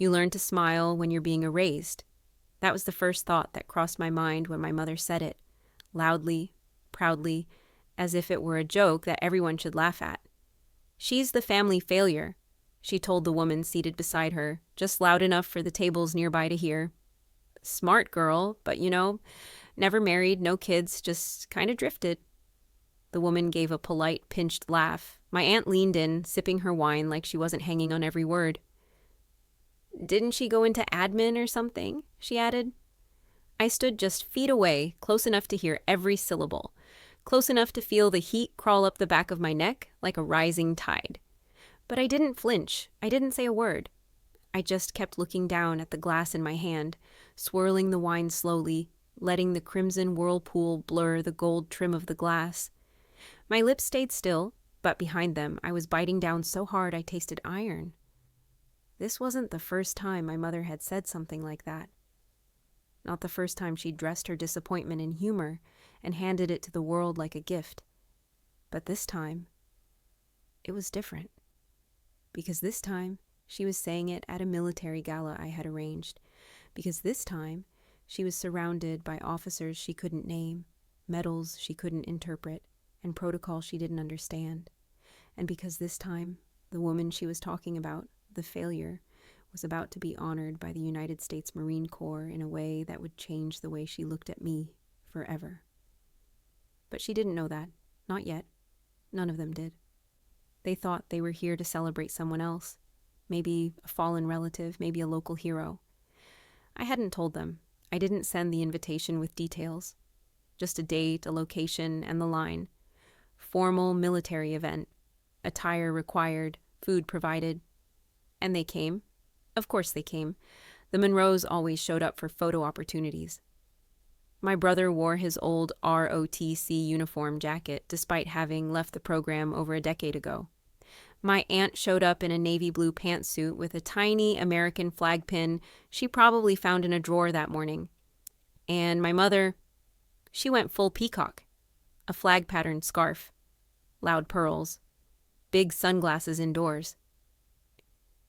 You learn to smile when you're being erased. That was the first thought that crossed my mind when my mother said it, loudly, proudly, as if it were a joke that everyone should laugh at. She's the family failure, she told the woman seated beside her, just loud enough for the tables nearby to hear. Smart girl, but never married, no kids, just kind of drifted. The woman gave a polite, pinched laugh. My aunt leaned in, sipping her wine like she wasn't hanging on every word. Didn't she go into admin or something? She added. I stood just feet away, close enough to hear every syllable, close enough to feel the heat crawl up the back of my neck like a rising tide. But I didn't flinch. I didn't say a word. I just kept looking down at the glass in my hand, swirling the wine slowly, letting the crimson whirlpool blur the gold trim of the glass. My lips stayed still, but behind them I was biting down so hard I tasted iron. This wasn't the first time my mother had said something like that. Not the first time she'd dressed her disappointment in humor and handed it to the world like a gift. But this time, it was different. Because this time, she was saying it at a military gala I had arranged. Because this time, she was surrounded by officers she couldn't name, medals she couldn't interpret, and protocol she didn't understand. And because this time, the woman she was talking about, the failure, was about to be honored by the United States Marine Corps in a way that would change the way she looked at me forever. But she didn't know that. Not yet. None of them did. They thought they were here to celebrate someone else. Maybe a fallen relative, maybe a local hero. I hadn't told them. I didn't send the invitation with details. Just a date, a location, and the line. Formal military event. Attire required, food provided. And they came. Of course they came. The Monroes always showed up for photo opportunities. My brother wore his old ROTC uniform jacket despite having left the program over a decade ago. My aunt showed up in a navy blue pantsuit with a tiny American flag pin she probably found in a drawer that morning. And my mother, she went full peacock. A flag-patterned scarf. Loud pearls. Big sunglasses indoors.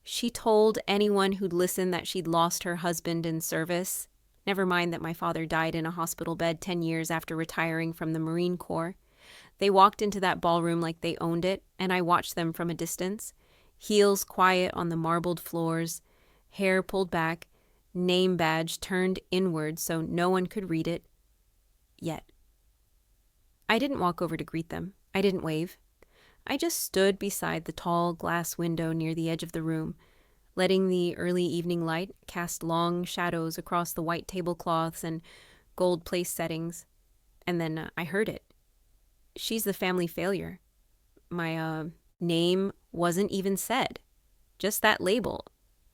She told anyone who'd listen that she'd lost her husband in service. Never mind that my father died in a hospital bed 10 years after retiring from the Marine Corps. They walked into that ballroom like they owned it, and I watched them from a distance. Heels quiet on the marbled floors, hair pulled back, name badge turned inward so no one could read it. Yet. I didn't walk over to greet them. I didn't wave. I just stood beside the tall glass window near the edge of the room, letting the early evening light cast long shadows across the white tablecloths and gold place settings. And then I heard it. She's the family failure. My name wasn't even said. Just that label.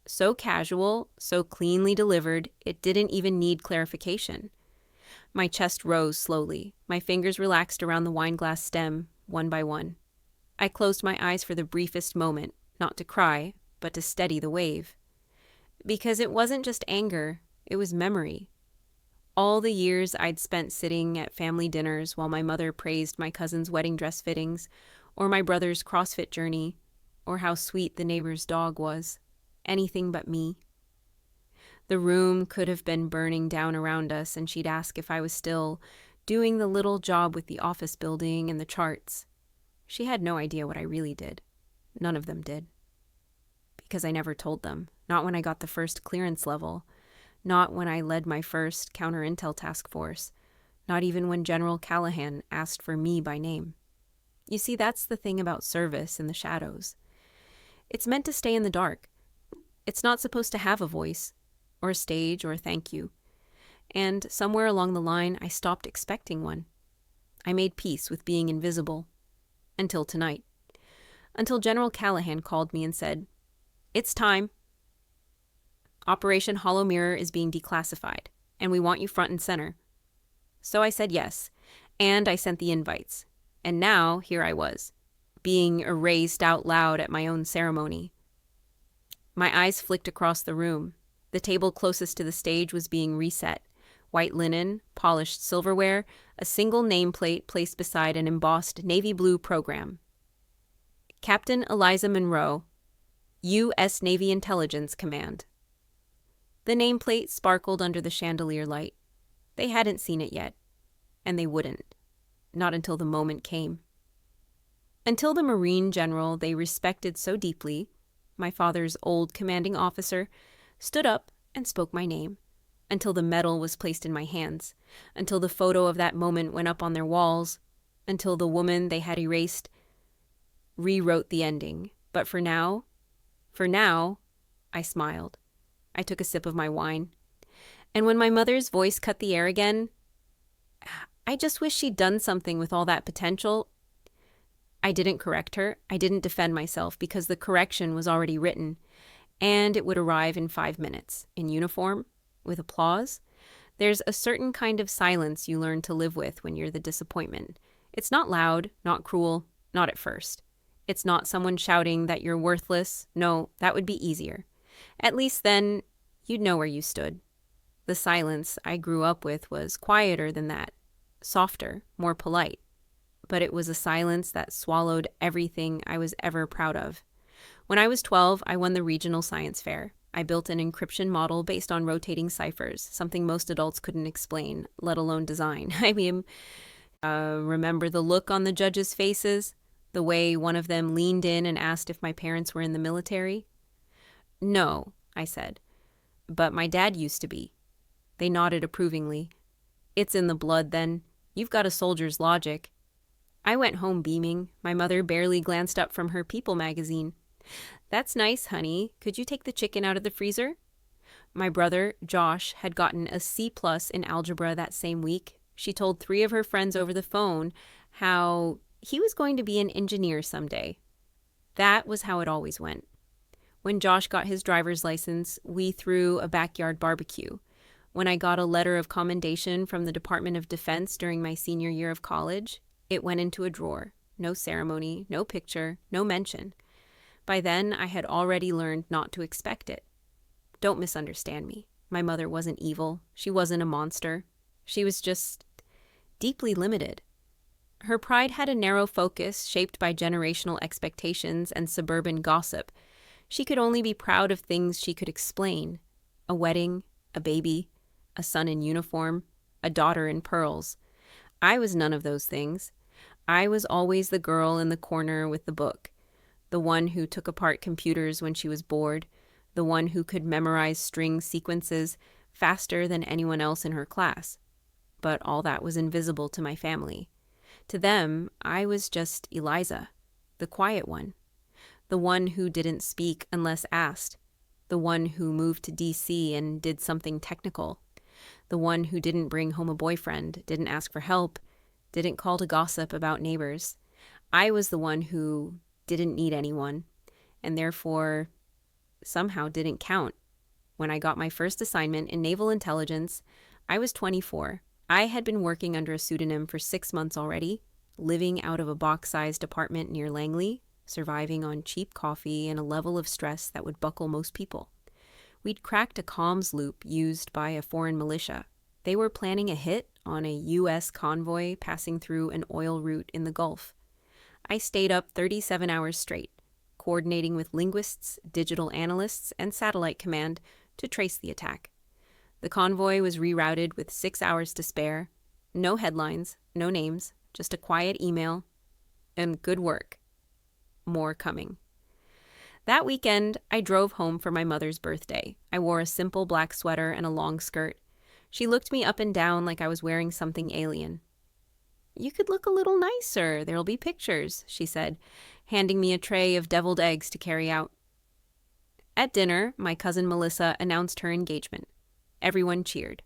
So casual, so cleanly delivered, it didn't even need clarification. My chest rose slowly. My fingers relaxed around the wine glass stem, one by one. I closed my eyes for the briefest moment, not to cry, but to steady the wave. Because it wasn't just anger, it was memory. All the years I'd spent sitting at family dinners while my mother praised my cousin's wedding dress fittings, or my brother's CrossFit journey, or how sweet the neighbor's dog was. Anything but me. The room could have been burning down around us, and she'd ask if I was still doing the little job with the office building and the charts. She had no idea what I really did. None of them did. Because I never told them. Not when I got the first clearance level. Not when I led my first counter-intel task force. Not even when General Callahan asked for me by name. You see, that's the thing about service in the shadows. It's meant to stay in the dark. It's not supposed to have a voice, or a stage, or a thank you. And somewhere along the line, I stopped expecting one. I made peace with being invisible. Until tonight. Until General Callahan called me and said, "It's time. Operation Hollow Mirror is being declassified, and we want you front and center." So I said yes, and I sent the invites. And now, here I was, being erased out loud at my own ceremony. My eyes flicked across the room. The table closest to the stage was being reset. White linen, polished silverware, a single nameplate placed beside an embossed navy blue program. Captain Eliza Monroe, U.S. Navy Intelligence Command. The nameplate sparkled under the chandelier light. They hadn't seen it yet, and they wouldn't. Not until the moment came. Until the Marine general they respected so deeply, my father's old commanding officer, stood up and spoke my name. Until the medal was placed in my hands. Until the photo of that moment went up on their walls. Until the woman they had erased rewrote the ending. But for now, I smiled. I took a sip of my wine. And when my mother's voice cut the air again, I just wish she'd done something with all that potential. I didn't correct her. I didn't defend myself because the correction was already written, and it would arrive in 5 minutes, in uniform, with applause. There's a certain kind of silence you learn to live with when you're the disappointment. It's not loud, not cruel, not at first. It's not someone shouting that you're worthless. No, that would be easier. At least then, you'd know where you stood. The silence I grew up with was quieter than that, softer, more polite. But it was a silence that swallowed everything I was ever proud of. When I was 12, I won the regional science fair. I built an encryption model based on rotating ciphers, something most adults couldn't explain, let alone design. Remember the look on the judges' faces? The way one of them leaned in and asked if my parents were in the military? No, I said, but my dad used to be. They nodded approvingly. It's in the blood, then. You've got a soldier's logic. I went home beaming. My mother barely glanced up from her People magazine. That's nice, honey. Could you take the chicken out of the freezer? My brother, Josh, had gotten a C+ in algebra that same week. She told 3 of her friends over the phone how he was going to be an engineer someday. That was how it always went. When Josh got his driver's license, we threw a backyard barbecue. When I got a letter of commendation from the Department of Defense during my senior year of college, it went into a drawer. No ceremony, no picture, no mention. By then, I had already learned not to expect it. Don't misunderstand me. My mother wasn't evil. She wasn't a monster. She was just deeply limited. Her pride had a narrow focus shaped by generational expectations and suburban gossip. She could only be proud of things she could explain. A wedding, a baby, a son in uniform, a daughter in pearls. I was none of those things. I was always the girl in the corner with the book, the one who took apart computers when she was bored, the one who could memorize string sequences faster than anyone else in her class. But all that was invisible to my family. To them, I was just Eliza, the quiet one, the one who didn't speak unless asked, the one who moved to D.C. and did something technical, the one who didn't bring home a boyfriend, didn't ask for help, didn't call to gossip about neighbors. I was the one who didn't need anyone, and therefore somehow didn't count. When I got my first assignment in naval intelligence, I was 24. I had been working under a pseudonym for 6 months already, living out of a box-sized apartment near Langley, surviving on cheap coffee and a level of stress that would buckle most people. We'd cracked a comms loop used by a foreign militia. They were planning a hit on a U.S. convoy passing through an oil route in the Gulf. I stayed up 37 hours straight, coordinating with linguists, digital analysts, and satellite command to trace the attack. The convoy was rerouted with 6 hours to spare. No headlines, no names, just a quiet email, and good work. More coming. That weekend, I drove home for my mother's birthday. I wore a simple black sweater and a long skirt. She looked me up and down like I was wearing something alien. "You could look a little nicer. There'll be pictures," she said, handing me a tray of deviled eggs to carry out. At dinner, my cousin Melissa announced her engagement. Everyone cheered.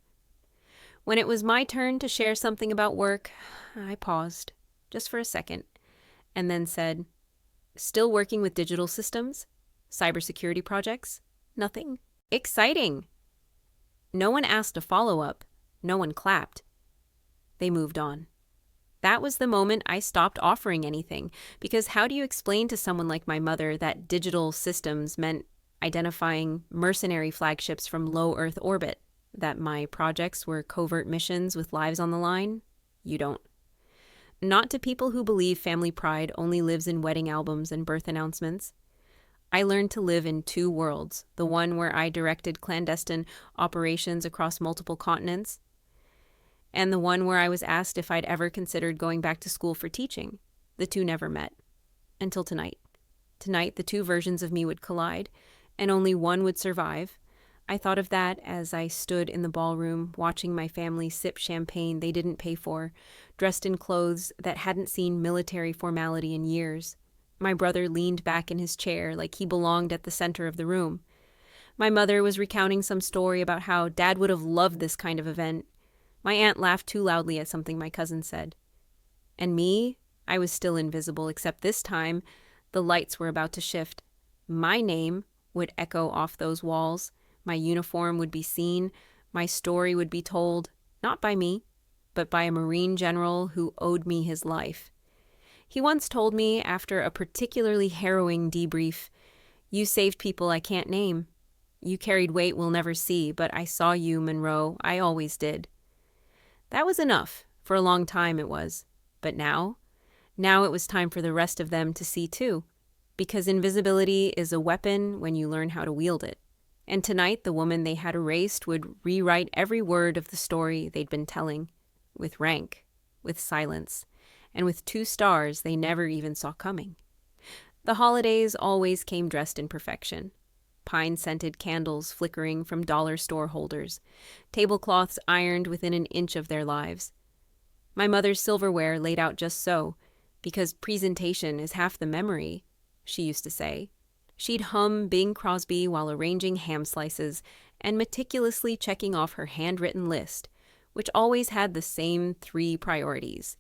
When it was my turn to share something about work, I paused, just for a second, and then said, "Still working with digital systems? Cybersecurity projects? Nothing? Exciting!" No one asked a follow-up. No one clapped. They moved on. That was the moment I stopped offering anything, because how do you explain to someone like my mother that digital systems meant identifying mercenary flagships from low Earth orbit, that my projects were covert missions with lives on the line? You don't. Not to people who believe family pride only lives in wedding albums and birth announcements. I learned to live in two worlds, the one where I directed clandestine operations across multiple continents, and the one where I was asked if I'd ever considered going back to school for teaching. The two never met. Until tonight. Tonight, the two versions of me would collide, and only one would survive. I thought of that as I stood in the ballroom, watching my family sip champagne they didn't pay for, dressed in clothes that hadn't seen military formality in years. My brother leaned back in his chair like he belonged at the center of the room. My mother was recounting some story about how Dad would have loved this kind of event. My aunt laughed too loudly at something my cousin said. And me, I was still invisible, except this time, the lights were about to shift. My name would echo off those walls. My uniform would be seen. My story would be told, not by me, but by a Marine general who owed me his life. He once told me, after a particularly harrowing debrief, "You saved people I can't name. You carried weight we'll never see, but I saw you, Monroe. I always did." That was enough. For a long time it was. But now it was time for the rest of them to see too. Because invisibility is a weapon when you learn how to wield it. And tonight the woman they had erased would rewrite every word of the story they'd been telling. With rank, with silence, and with 2 stars they never even saw coming. The holidays always came dressed in perfection. Pine-scented candles flickering from dollar store holders, tablecloths ironed within an inch of their lives. My mother's silverware laid out just so, because presentation is half the memory, she used to say. She'd hum Bing Crosby while arranging ham slices and meticulously checking off her handwritten list, which always had the same 3 priorities.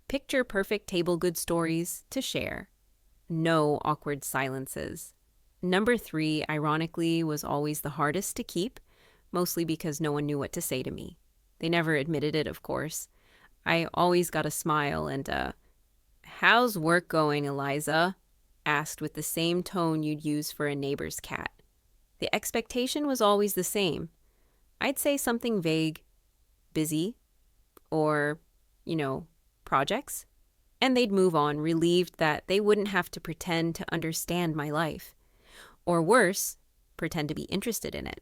Picture-perfect table good stories to share. No awkward silences. Number 3, ironically, was always the hardest to keep, mostly because no one knew what to say to me. They never admitted it, of course. I always got a smile and "How's work going, Eliza?" asked with the same tone you'd use for a neighbor's cat. The expectation was always the same. I'd say something vague, busy, or, projects, and they'd move on, relieved that they wouldn't have to pretend to understand my life. Or worse, pretend to be interested in it.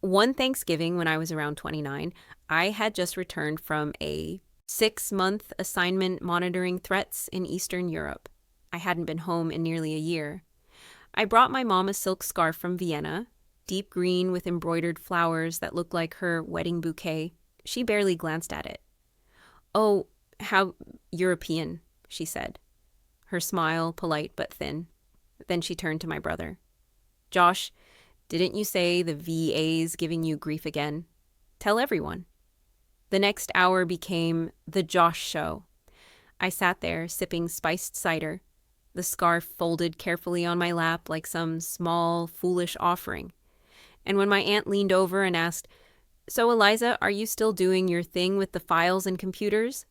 One Thanksgiving when I was around 29, I had just returned from a 6-month assignment monitoring threats in Eastern Europe. I hadn't been home in nearly a year. I brought my mom a silk scarf from Vienna, deep green with embroidered flowers that looked like her wedding bouquet. She barely glanced at it. "Oh, how European," she said, her smile polite but thin. Then she turned to my brother. "Josh, didn't you say the VA's giving you grief again? Tell everyone." The next hour became the Josh show. I sat there sipping spiced cider, the scarf folded carefully on my lap like some small, foolish offering. And when my aunt leaned over and asked, "So, Eliza, are you still doing your thing with the files and computers?"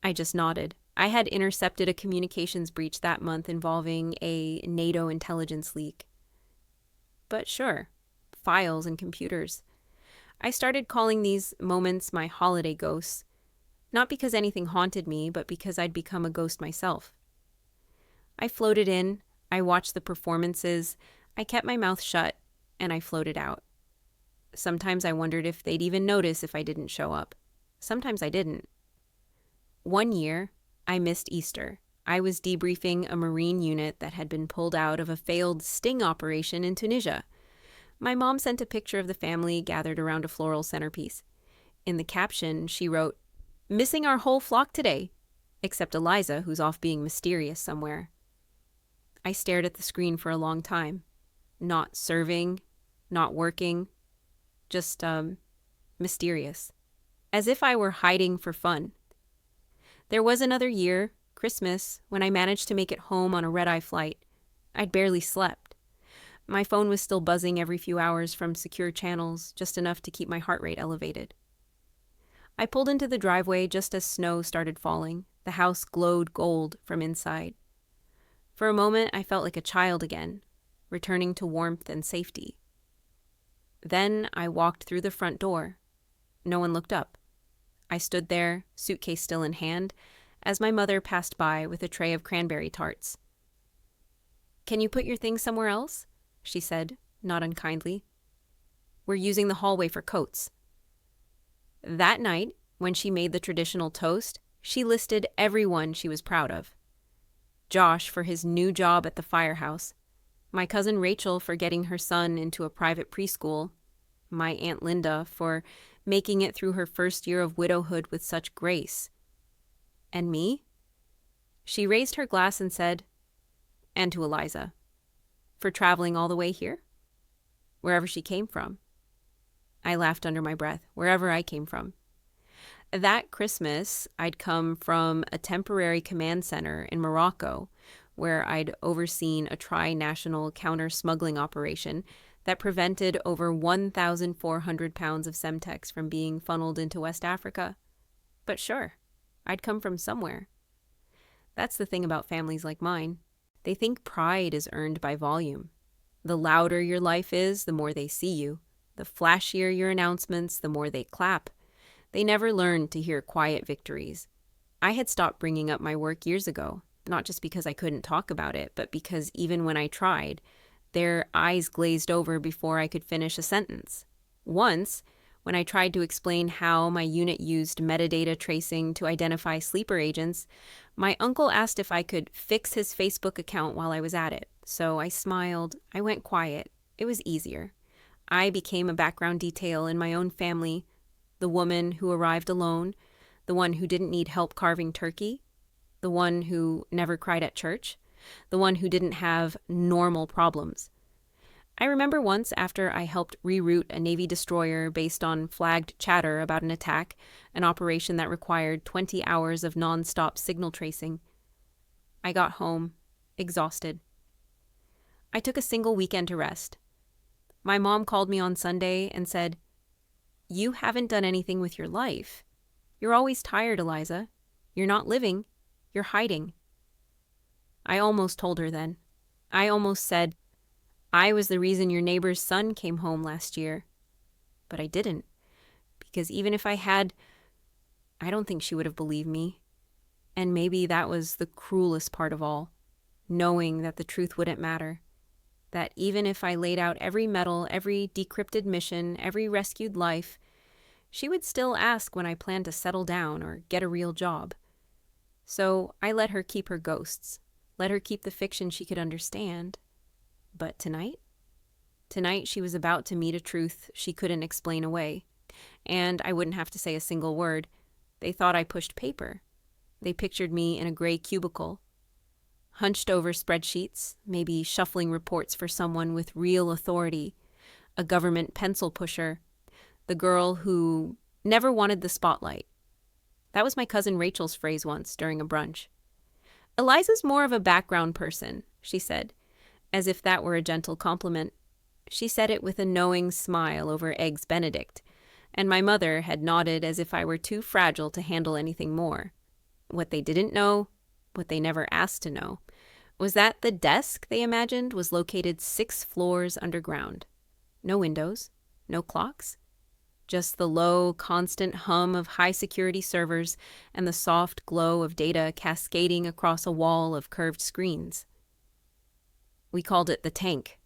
I just nodded. I had intercepted a communications breach that month involving a NATO intelligence leak. But sure, files and computers. I started calling these moments my holiday ghosts, not because anything haunted me, but because I'd become a ghost myself. I floated in, I watched the performances, I kept my mouth shut, and I floated out. Sometimes I wondered if they'd even notice if I didn't show up. Sometimes I didn't. One year, I missed Easter. I was debriefing a Marine unit that had been pulled out of a failed sting operation in Tunisia. My mom sent a picture of the family gathered around a floral centerpiece. In the caption, she wrote, "Missing our whole flock today, except Eliza, who's off being mysterious somewhere." I stared at the screen for a long time. Not serving, not working, just, mysterious. As if I were hiding for fun. There was another year, Christmas, when I managed to make it home on a red-eye flight. I'd barely slept. My phone was still buzzing every few hours from secure channels, just enough to keep my heart rate elevated. I pulled into the driveway just as snow started falling. The house glowed gold from inside. For a moment, I felt like a child again, returning to warmth and safety. Then I walked through the front door. No one looked up. I stood there, suitcase still in hand, as my mother passed by with a tray of cranberry tarts. Can you put your things somewhere else? She said, not unkindly. We're using the hallway for coats. That night, when she made the traditional toast, she listed everyone she was proud of. Josh for his new job at the firehouse, my cousin Rachel for getting her son into a private preschool, my Aunt Linda for making it through her first year of widowhood with such grace. And me? She raised her glass and said, and to Eliza, for traveling all the way here? Wherever she came from. I laughed under my breath, wherever I came from. That Christmas, I'd come from a temporary command center in Morocco, where I'd overseen a tri-national counter-smuggling operation that prevented over 1,400 pounds of Semtex from being funneled into West Africa. But sure, I'd come from somewhere. That's the thing about families like mine. They think pride is earned by volume. The louder your life is, the more they see you. The flashier your announcements, the more they clap. They never learned to hear quiet victories. I had stopped bringing up my work years ago, not just because I couldn't talk about it, but because even when I tried, their eyes glazed over before I could finish a sentence. Once, when I tried to explain how my unit used metadata tracing to identify sleeper agents, my uncle asked if I could fix his Facebook account while I was at it. So I smiled. I went quiet. It was easier. I became a background detail in my own family, the woman who arrived alone, the one who didn't need help carving turkey, the one who never cried at church, the one who didn't have normal problems. I remember once after I helped reroute a Navy destroyer based on flagged chatter about an attack, an operation that required 20 hours of non-stop signal tracing. I got home, exhausted. I took a single weekend to rest. My mom called me on Sunday and said, "You haven't done anything with your life. You're always tired, Eliza. You're not living. You're hiding." I almost told her then. I almost said, "I was the reason your neighbor's son came home last year." But I didn't, because even if I had, I don't think she would have believed me. And maybe that was the cruelest part of all, knowing that the truth wouldn't matter. That even if I laid out every medal, every decrypted mission, every rescued life, she would still ask when I planned to settle down or get a real job. So I let her keep her ghosts, let her keep the fiction she could understand. But tonight she was about to meet a truth she couldn't explain away. And I wouldn't have to say a single word. They thought I pushed paper. They pictured me in a gray cubicle, hunched over spreadsheets, maybe shuffling reports for someone with real authority, a government pencil pusher, the girl who never wanted the spotlight. That was my cousin Rachel's phrase once during a brunch. "Eliza's more of a background person," she said, as if that were a gentle compliment. She said it with a knowing smile over Eggs Benedict, and my mother had nodded as if I were too fragile to handle anything more. What they didn't know, what they never asked to know, was that the desk they imagined was located 6 floors underground. No windows, no clocks, just the low, constant hum of high-security servers and the soft glow of data cascading across a wall of curved screens. We called it the tank.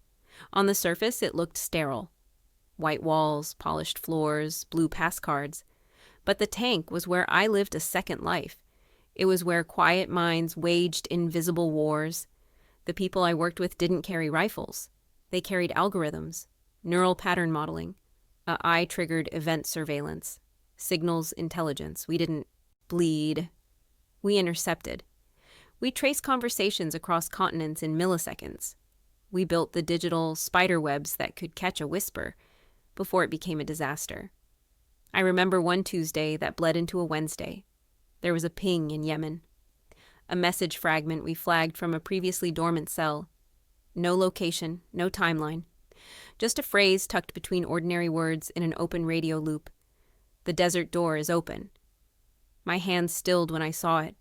On the surface, it looked sterile. White walls, polished floors, blue pass cards. But the tank was where I lived a second life. It was where quiet minds waged invisible wars. The people I worked with didn't carry rifles. They carried algorithms, neural pattern modeling, eye-triggered event surveillance, signals intelligence. We didn't bleed. We intercepted. We traced conversations across continents in milliseconds. We built the digital spider webs that could catch a whisper before it became a disaster. I remember one Tuesday that bled into a Wednesday. There was a ping in Yemen. A message fragment we flagged from a previously dormant cell. No location, no timeline. Just a phrase tucked between ordinary words in an open radio loop. "The desert door is open." My hands stilled when I saw it.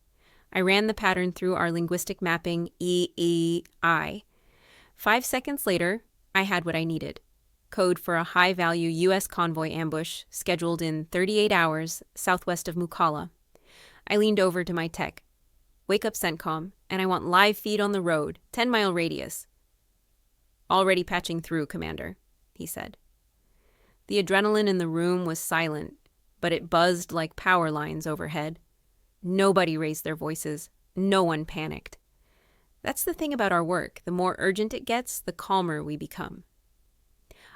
I ran the pattern through our linguistic mapping EEI. 5 seconds later, I had what I needed. Code for a high-value U.S. convoy ambush scheduled in 38 hours southwest of Mukalla. I leaned over to my tech. "Wake up, CENTCOM, and I want live feed on the road, 10-mile radius. Already patching through, Commander, he said. The adrenaline in the room was silent, but it buzzed like power lines overhead. Nobody raised their voices. No one panicked. That's the thing about our work. The more urgent it gets, the calmer we become.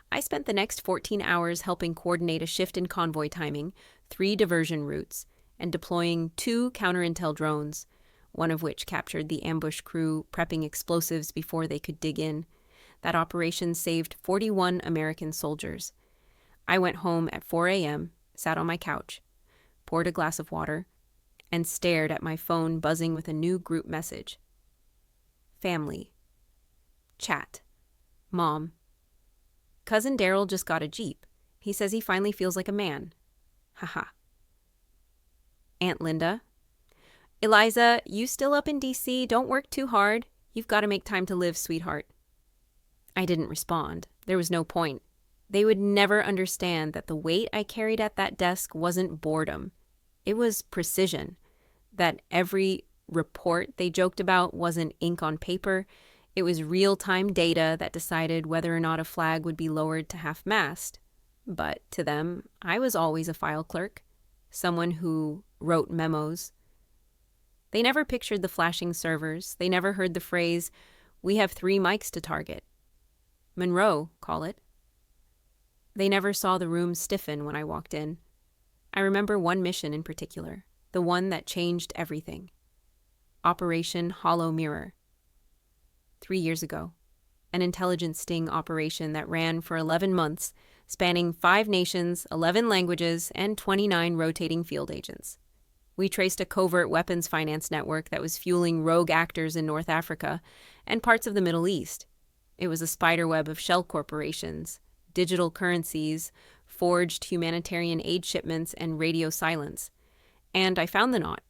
I spent the next 14 hours helping coordinate a shift in convoy timing, 3 diversion routes, and deploying 2 counter-intel drones, one of which captured the ambush crew prepping explosives before they could dig in. That operation saved 41 American soldiers. I went home at 4 a.m., sat on my couch, poured a glass of water, and stared at my phone buzzing with a new group message. Family. Chat. Mom. Cousin Daryl just got a Jeep. He says he finally feels like a man. Haha. Aunt Linda. Eliza, you still up in D.C.? Don't work too hard. You've got to make time to live, sweetheart. I didn't respond. There was no point. They would never understand that the weight I carried at that desk wasn't boredom. It was precision. That every report they joked about wasn't ink on paper. It was real-time data that decided whether or not a flag would be lowered to half-mast. But to them, I was always a file clerk, someone who wrote memos. They never pictured the flashing servers. They never heard the phrase, "We have 3 mics to target." Monroe, call it. They never saw the room stiffen when I walked in. I remember one mission in particular, the one that changed everything. Operation Hollow Mirror. 3 years ago, an intelligence sting operation that ran for 11 months, spanning 5 nations, 11 languages, and 29 rotating field agents. We traced a covert weapons finance network that was fueling rogue actors in North Africa and parts of the Middle East. It was a spiderweb of shell corporations, digital currencies, forged humanitarian aid shipments, and radio silence. And I found the knot.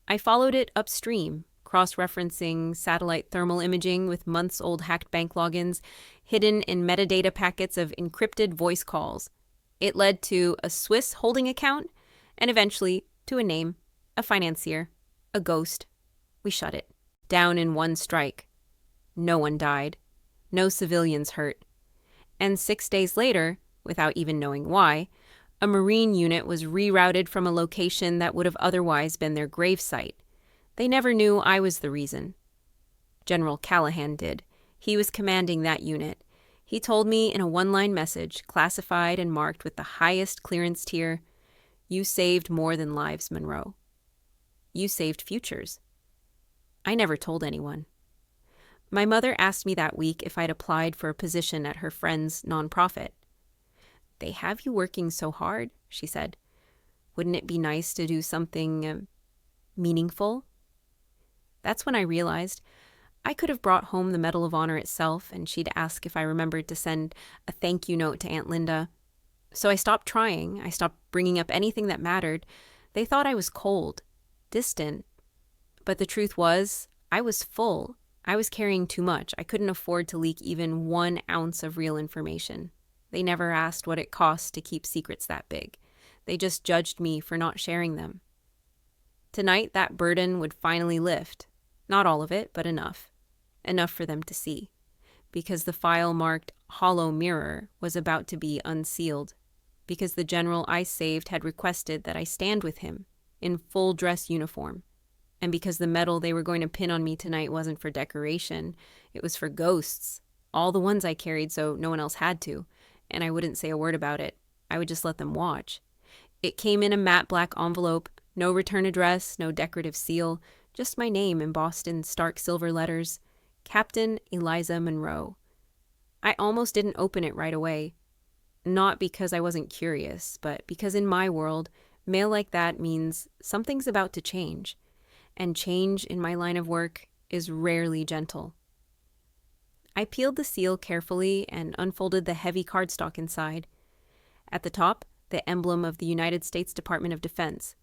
I followed it upstream, cross-referencing satellite thermal imaging with months-old hacked bank logins hidden in metadata packets of encrypted voice calls. It led to a Swiss holding account and eventually to a name, a financier, a ghost. We shut it down in one strike. No one died. No civilians hurt. And 6 days later, without even knowing why, a Marine unit was rerouted from a location that would have otherwise been their gravesite. They never knew I was the reason. General Callahan did. He was commanding that unit. He told me in a one-line message, classified and marked with the highest clearance tier, "You saved more than lives, Monroe. You saved futures." I never told anyone. My mother asked me that week if I'd applied for a position at her friend's nonprofit. "They have you working so hard," she said. "Wouldn't it be nice to do something meaningful?" That's when I realized I could have brought home the Medal of Honor itself, and she'd ask if I remembered to send a thank you note to Aunt Linda. So I stopped trying. I stopped bringing up anything that mattered. They thought I was cold, distant. But the truth was, I was full. I was carrying too much. I couldn't afford to leak even 1 ounce of real information. They never asked what it cost to keep secrets that big. They just judged me for not sharing them. Tonight, that burden would finally lift. Not all of it, but enough. Enough for them to see. Because the file marked Hollow Mirror was about to be unsealed. Because the general I saved had requested that I stand with him, in full dress uniform. And because the medal they were going to pin on me tonight wasn't for decoration, it was for ghosts. All the ones I carried so no one else had to. And I wouldn't say a word about it. I would just let them watch. It came in a matte black envelope, no return address, no decorative seal, just my name embossed in stark silver letters, Captain Eliza Monroe. I almost didn't open it right away. Not because I wasn't curious, but because in my world, mail like that means something's about to change. And change in my line of work is rarely gentle. I peeled the seal carefully and unfolded the heavy cardstock inside. At the top, the emblem of the United States Department of Defense.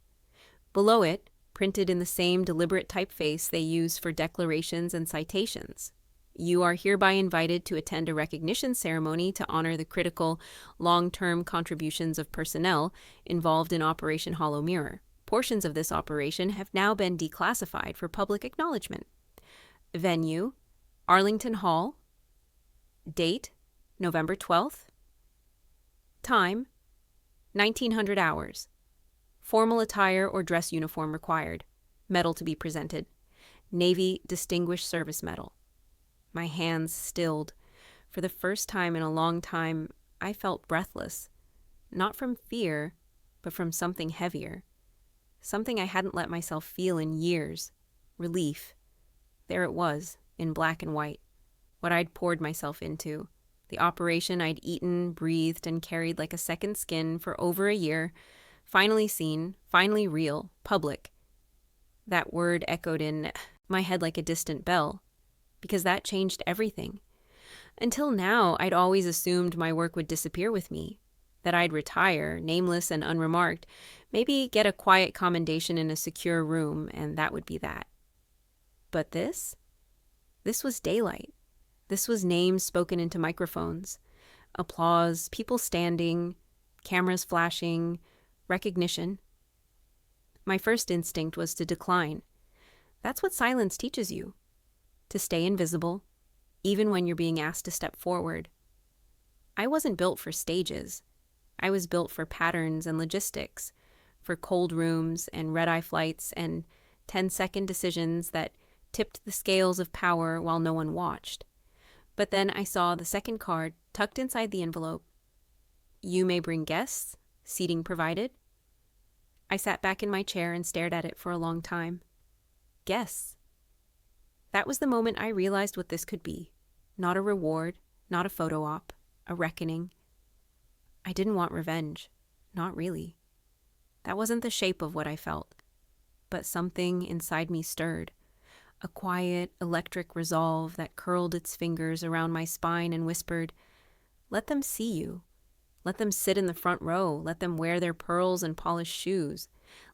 Below it, printed in the same deliberate typeface they use for declarations and citations. You are hereby invited to attend a recognition ceremony to honor the critical, long-term contributions of personnel involved in Operation Hollow Mirror. Portions of this operation have now been declassified for public acknowledgement. Venue, Arlington Hall. Date, November 12th. Time, 1900 hours. Formal attire or dress uniform required. Medal to be presented. Navy Distinguished Service Medal. My hands stilled. For the first time in a long time, I felt breathless. Not from fear, but from something heavier. Something I hadn't let myself feel in years. Relief. There it was, in black and white. What I'd poured myself into. The operation I'd eaten, breathed, and carried like a second skin for over a year. Finally seen, finally real, public. That word echoed in my head like a distant bell, because that changed everything. Until now, I'd always assumed my work would disappear with me, that I'd retire, nameless and unremarked, maybe get a quiet commendation in a secure room, and that would be that. But this was daylight. This was names spoken into microphones, applause, people standing, cameras flashing, recognition. My first instinct was to decline. That's what silence teaches you. To stay invisible, even when you're being asked to step forward. I wasn't built for stages. I was built for patterns and logistics, for cold rooms and red-eye flights and 10-second decisions that tipped the scales of power while no one watched. But then I saw the second card tucked inside the envelope. You may bring guests, seating provided. I sat back in my chair and stared at it for a long time. Guests. That was the moment I realized what this could be. Not a reward, not a photo op, a reckoning. I didn't want revenge. Not really. That wasn't the shape of what I felt. But something inside me stirred. A quiet, electric resolve that curled its fingers around my spine and whispered, let them see you. Let them sit in the front row. Let them wear their pearls and polished shoes.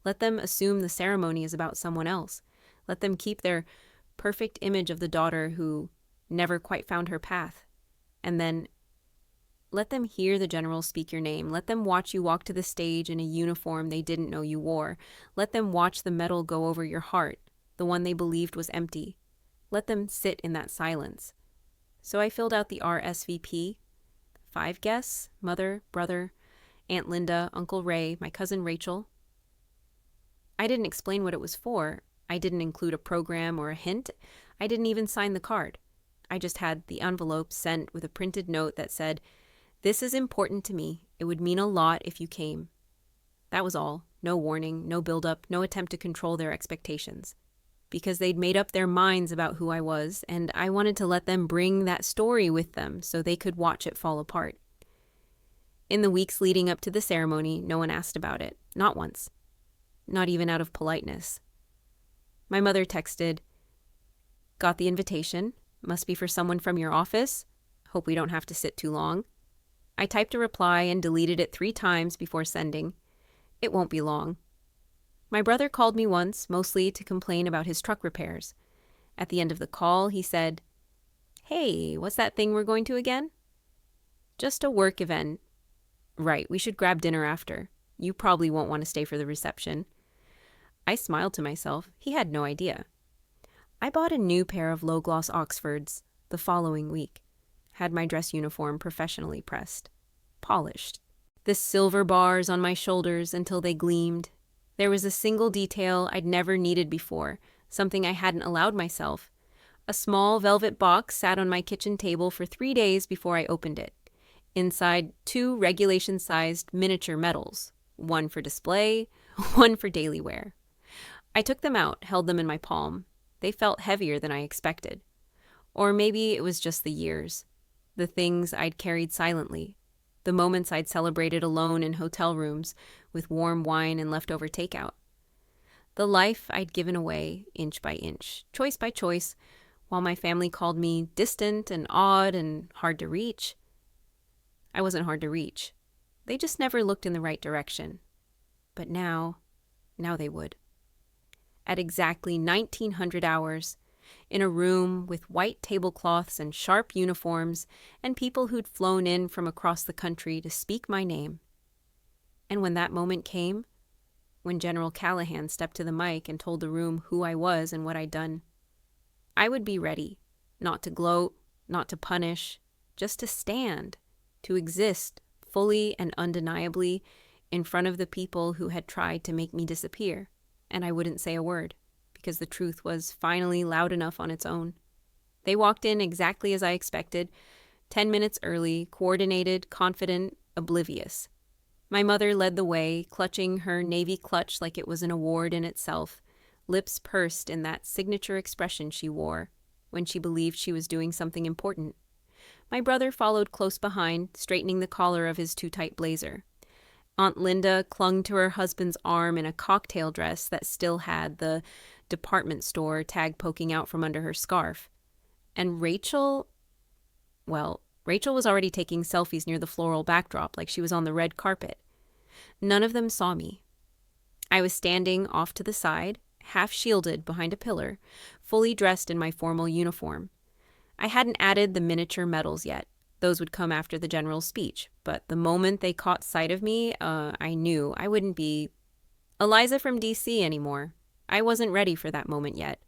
Let them assume the ceremony is about someone else. Let them keep their perfect image of the daughter who never quite found her path. And then let them hear the general speak your name. Let them watch you walk to the stage in a uniform they didn't know you wore. Let them watch the medal go over your heart, the one they believed was empty. Let them sit in that silence. So I filled out the RSVP. 5 guests, mother, brother, Aunt Linda, Uncle Ray, my cousin Rachel. I didn't explain what it was for. I didn't include a program or a hint. I didn't even sign the card. I just had the envelope sent with a printed note that said, this is important to me. It would mean a lot if you came. That was all. No warning, no build-up, no attempt to control their expectations. Because they'd made up their minds about who I was, and I wanted to let them bring that story with them so they could watch it fall apart. In the weeks leading up to the ceremony, no one asked about it. Not once. Not even out of politeness. My mother texted, got the invitation. Must be for someone from your office. Hope we don't have to sit too long. I typed a reply and deleted it 3 times before sending. It won't be long. My brother called me once, mostly to complain about his truck repairs. At the end of the call, he said, hey, what's that thing we're going to again? Just a work event. Right, we should grab dinner after. You probably won't want to stay for the reception. I smiled to myself. He had no idea. I bought a new pair of low-gloss Oxfords the following week. Had my dress uniform professionally pressed. Polished. The silver bars on my shoulders until they gleamed. There was a single detail I'd never needed before, something I hadn't allowed myself. A small velvet box sat on my kitchen table for 3 days before I opened it. Inside, 2 regulation-sized miniature medals, one for display, one for daily wear. I took them out, held them in my palm. They felt heavier than I expected. Or maybe it was just the years. The things I'd carried silently. The moments I'd celebrated alone in hotel rooms with warm wine and leftover takeout. The life I'd given away inch by inch, choice by choice, while my family called me distant and odd and hard to reach. I wasn't hard to reach. They just never looked in the right direction. But now they would. At exactly 1900 hours, in a room with white tablecloths and sharp uniforms and people who'd flown in from across the country to speak my name. And when that moment came, when General Callahan stepped to the mic and told the room who I was and what I'd done, I would be ready, not to gloat, not to punish, just to stand, to exist fully and undeniably in front of the people who had tried to make me disappear, and I wouldn't say a word, because the truth was finally loud enough on its own. They walked in exactly as I expected, 10 minutes early, coordinated, confident, oblivious. My mother led the way, clutching her navy clutch like it was an award in itself, lips pursed in that signature expression she wore when she believed she was doing something important. My brother followed close behind, straightening the collar of his too-tight blazer. Aunt Linda clung to her husband's arm in a cocktail dress that still had the department store tag poking out from under her scarf. And Rachel was already taking selfies near the floral backdrop like she was on the red carpet. None of them saw me. I was standing off to the side, half shielded behind a pillar, fully dressed in my formal uniform. I hadn't added the miniature medals yet. Those would come after the general's speech, but the moment they caught sight of me, I knew I wouldn't be Eliza from D.C. anymore. I wasn't ready for that moment yet.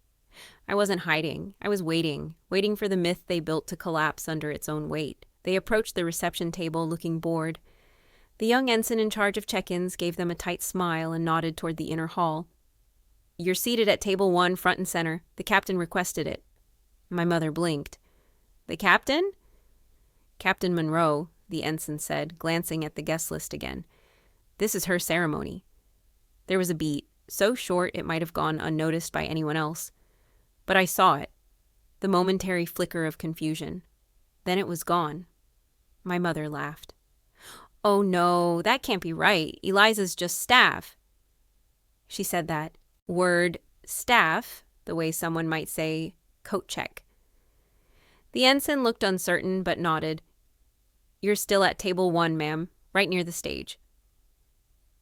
I wasn't hiding. I was waiting for the myth they built to collapse under its own weight. They approached the reception table looking bored. The young ensign in charge of check-ins gave them a tight smile and nodded toward the inner hall. "You're seated at table 1, front and center. The captain requested it." My mother blinked. "The captain?" "Captain Monroe," the ensign said, glancing at the guest list again. "This is her ceremony." There was a beat, so short it might have gone unnoticed by anyone else. But I saw it, the momentary flicker of confusion. Then it was gone. My mother laughed. "Oh no, that can't be right. Eliza's just staff." She said that word staff the way someone might say coat check. The ensign looked uncertain but nodded. "You're still at table 1, ma'am, right near the stage."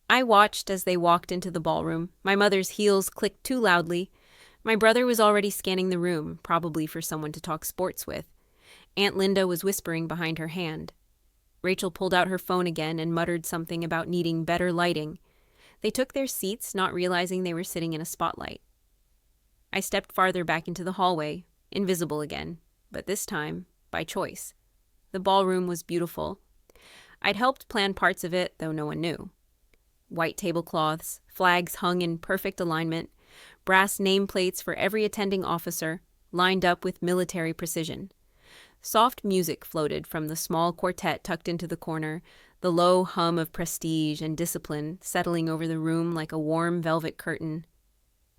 I watched as they walked into the ballroom. My mother's heels clicked too loudly. My brother was already scanning the room, probably for someone to talk sports with. Aunt Linda was whispering behind her hand. Rachel pulled out her phone again and muttered something about needing better lighting. They took their seats, not realizing they were sitting in a spotlight. I stepped farther back into the hallway, invisible again, but this time by choice. The ballroom was beautiful. I'd helped plan parts of it, though no one knew. White tablecloths, flags hung in perfect alignment, brass nameplates for every attending officer, lined up with military precision. Soft music floated from the small quartet tucked into the corner, the low hum of prestige and discipline settling over the room like a warm velvet curtain.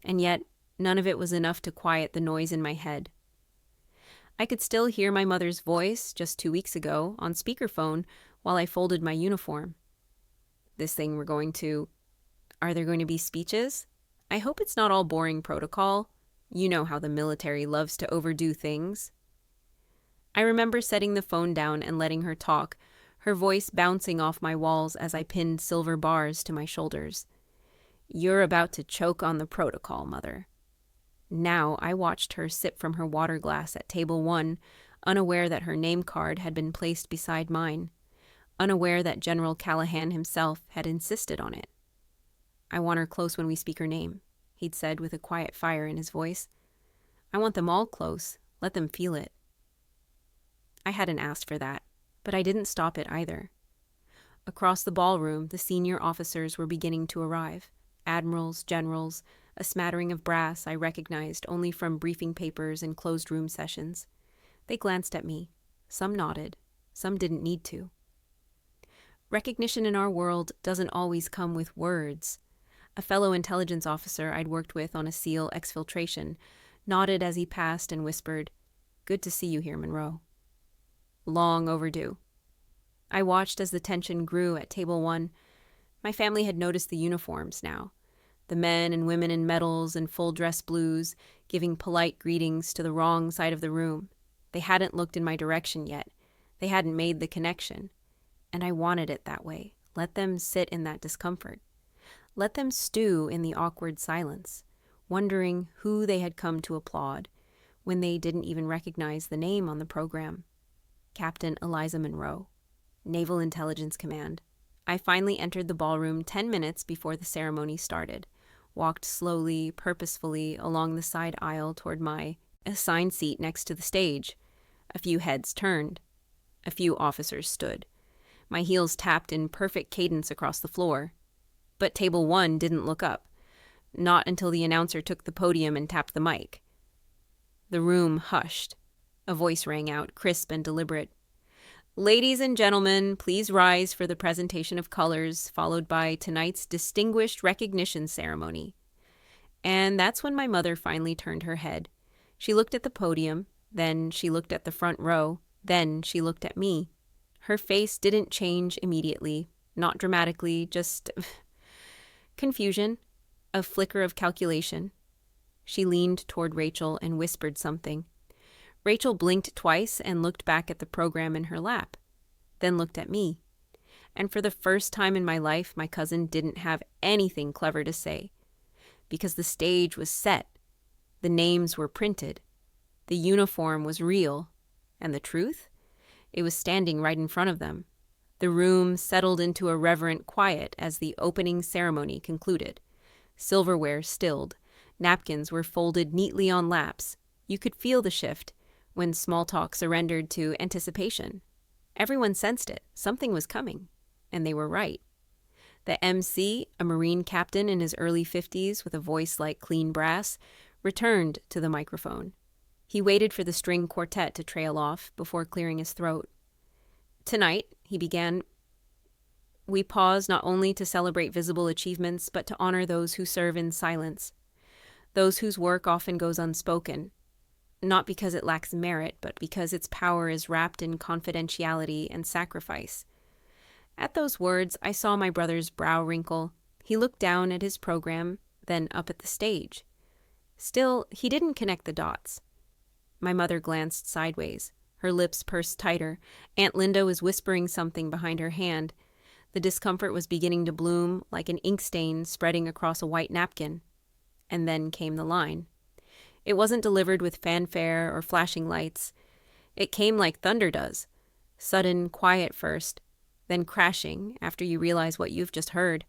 And yet, none of it was enough to quiet the noise in my head. I could still hear my mother's voice, just 2 weeks ago, on speakerphone while I folded my uniform. Are there going to be speeches? I hope it's not all boring protocol. You know how the military loves to overdo things. I remember setting the phone down and letting her talk, her voice bouncing off my walls as I pinned silver bars to my shoulders. "You're about to choke on the protocol, Mother." Now I watched her sip from her water glass at table 1, unaware that her name card had been placed beside mine, unaware that General Callahan himself had insisted on it. "I want her close when we speak her name," he'd said with a quiet fire in his voice. "I want them all close. Let them feel it." I hadn't asked for that, but I didn't stop it either. Across the ballroom, the senior officers were beginning to arrive. Admirals, generals, a smattering of brass I recognized only from briefing papers and closed-room sessions. They glanced at me. Some nodded. Some didn't need to. Recognition in our world doesn't always come with words. A fellow intelligence officer I'd worked with on a SEAL exfiltration nodded as he passed and whispered, "Good to see you here, Monroe." Long overdue. I watched as the tension grew at table 1. My family had noticed the uniforms now. The men and women in medals and full-dress blues, giving polite greetings to the wrong side of the room. They hadn't looked in my direction yet. They hadn't made the connection. And I wanted it that way. Let them sit in that discomfort. Let them stew in the awkward silence, wondering who they had come to applaud, when they didn't even recognize the name on the program. Captain Eliza Monroe, Naval Intelligence Command. I finally entered the ballroom 10 minutes before the ceremony started, walked slowly, purposefully along the side aisle toward my assigned seat next to the stage. A few heads turned. A few officers stood. My heels tapped in perfect cadence across the floor. But Table 1 didn't look up. Not until the announcer took the podium and tapped the mic. The room hushed. A voice rang out, crisp and deliberate. "Ladies and gentlemen, please rise for the presentation of colors, followed by tonight's distinguished recognition ceremony." And that's when my mother finally turned her head. She looked at the podium, then she looked at the front row, then she looked at me. Her face didn't change immediately, not dramatically, just confusion, a flicker of calculation. She leaned toward Rachel and whispered something. Rachel blinked twice and looked back at the program in her lap, then looked at me. And for the first time in my life, my cousin didn't have anything clever to say. Because the stage was set, the names were printed, the uniform was real, and the truth? It was standing right in front of them. The room settled into a reverent quiet as the opening ceremony concluded. Silverware stilled. Napkins were folded neatly on laps. You could feel the shift when small talk surrendered to anticipation. Everyone sensed it. Something was coming. And they were right. The MC, a Marine captain in his early 50s with a voice like clean brass, returned to the microphone. He waited for the string quartet to trail off before clearing his throat. "Tonight," he began, "we pause not only to celebrate visible achievements, but to honor those who serve in silence, those whose work often goes unspoken, not because it lacks merit, but because its power is wrapped in confidentiality and sacrifice." At those words, I saw my brother's brow wrinkle. He looked down at his program, then up at the stage. Still, he didn't connect the dots. My mother glanced sideways. Her lips pursed tighter. Aunt Linda was whispering something behind her hand. The discomfort was beginning to bloom like an ink stain spreading across a white napkin. And then came the line. It wasn't delivered with fanfare or flashing lights. It came like thunder does. Sudden, quiet first, then crashing after you realize what you've just heard.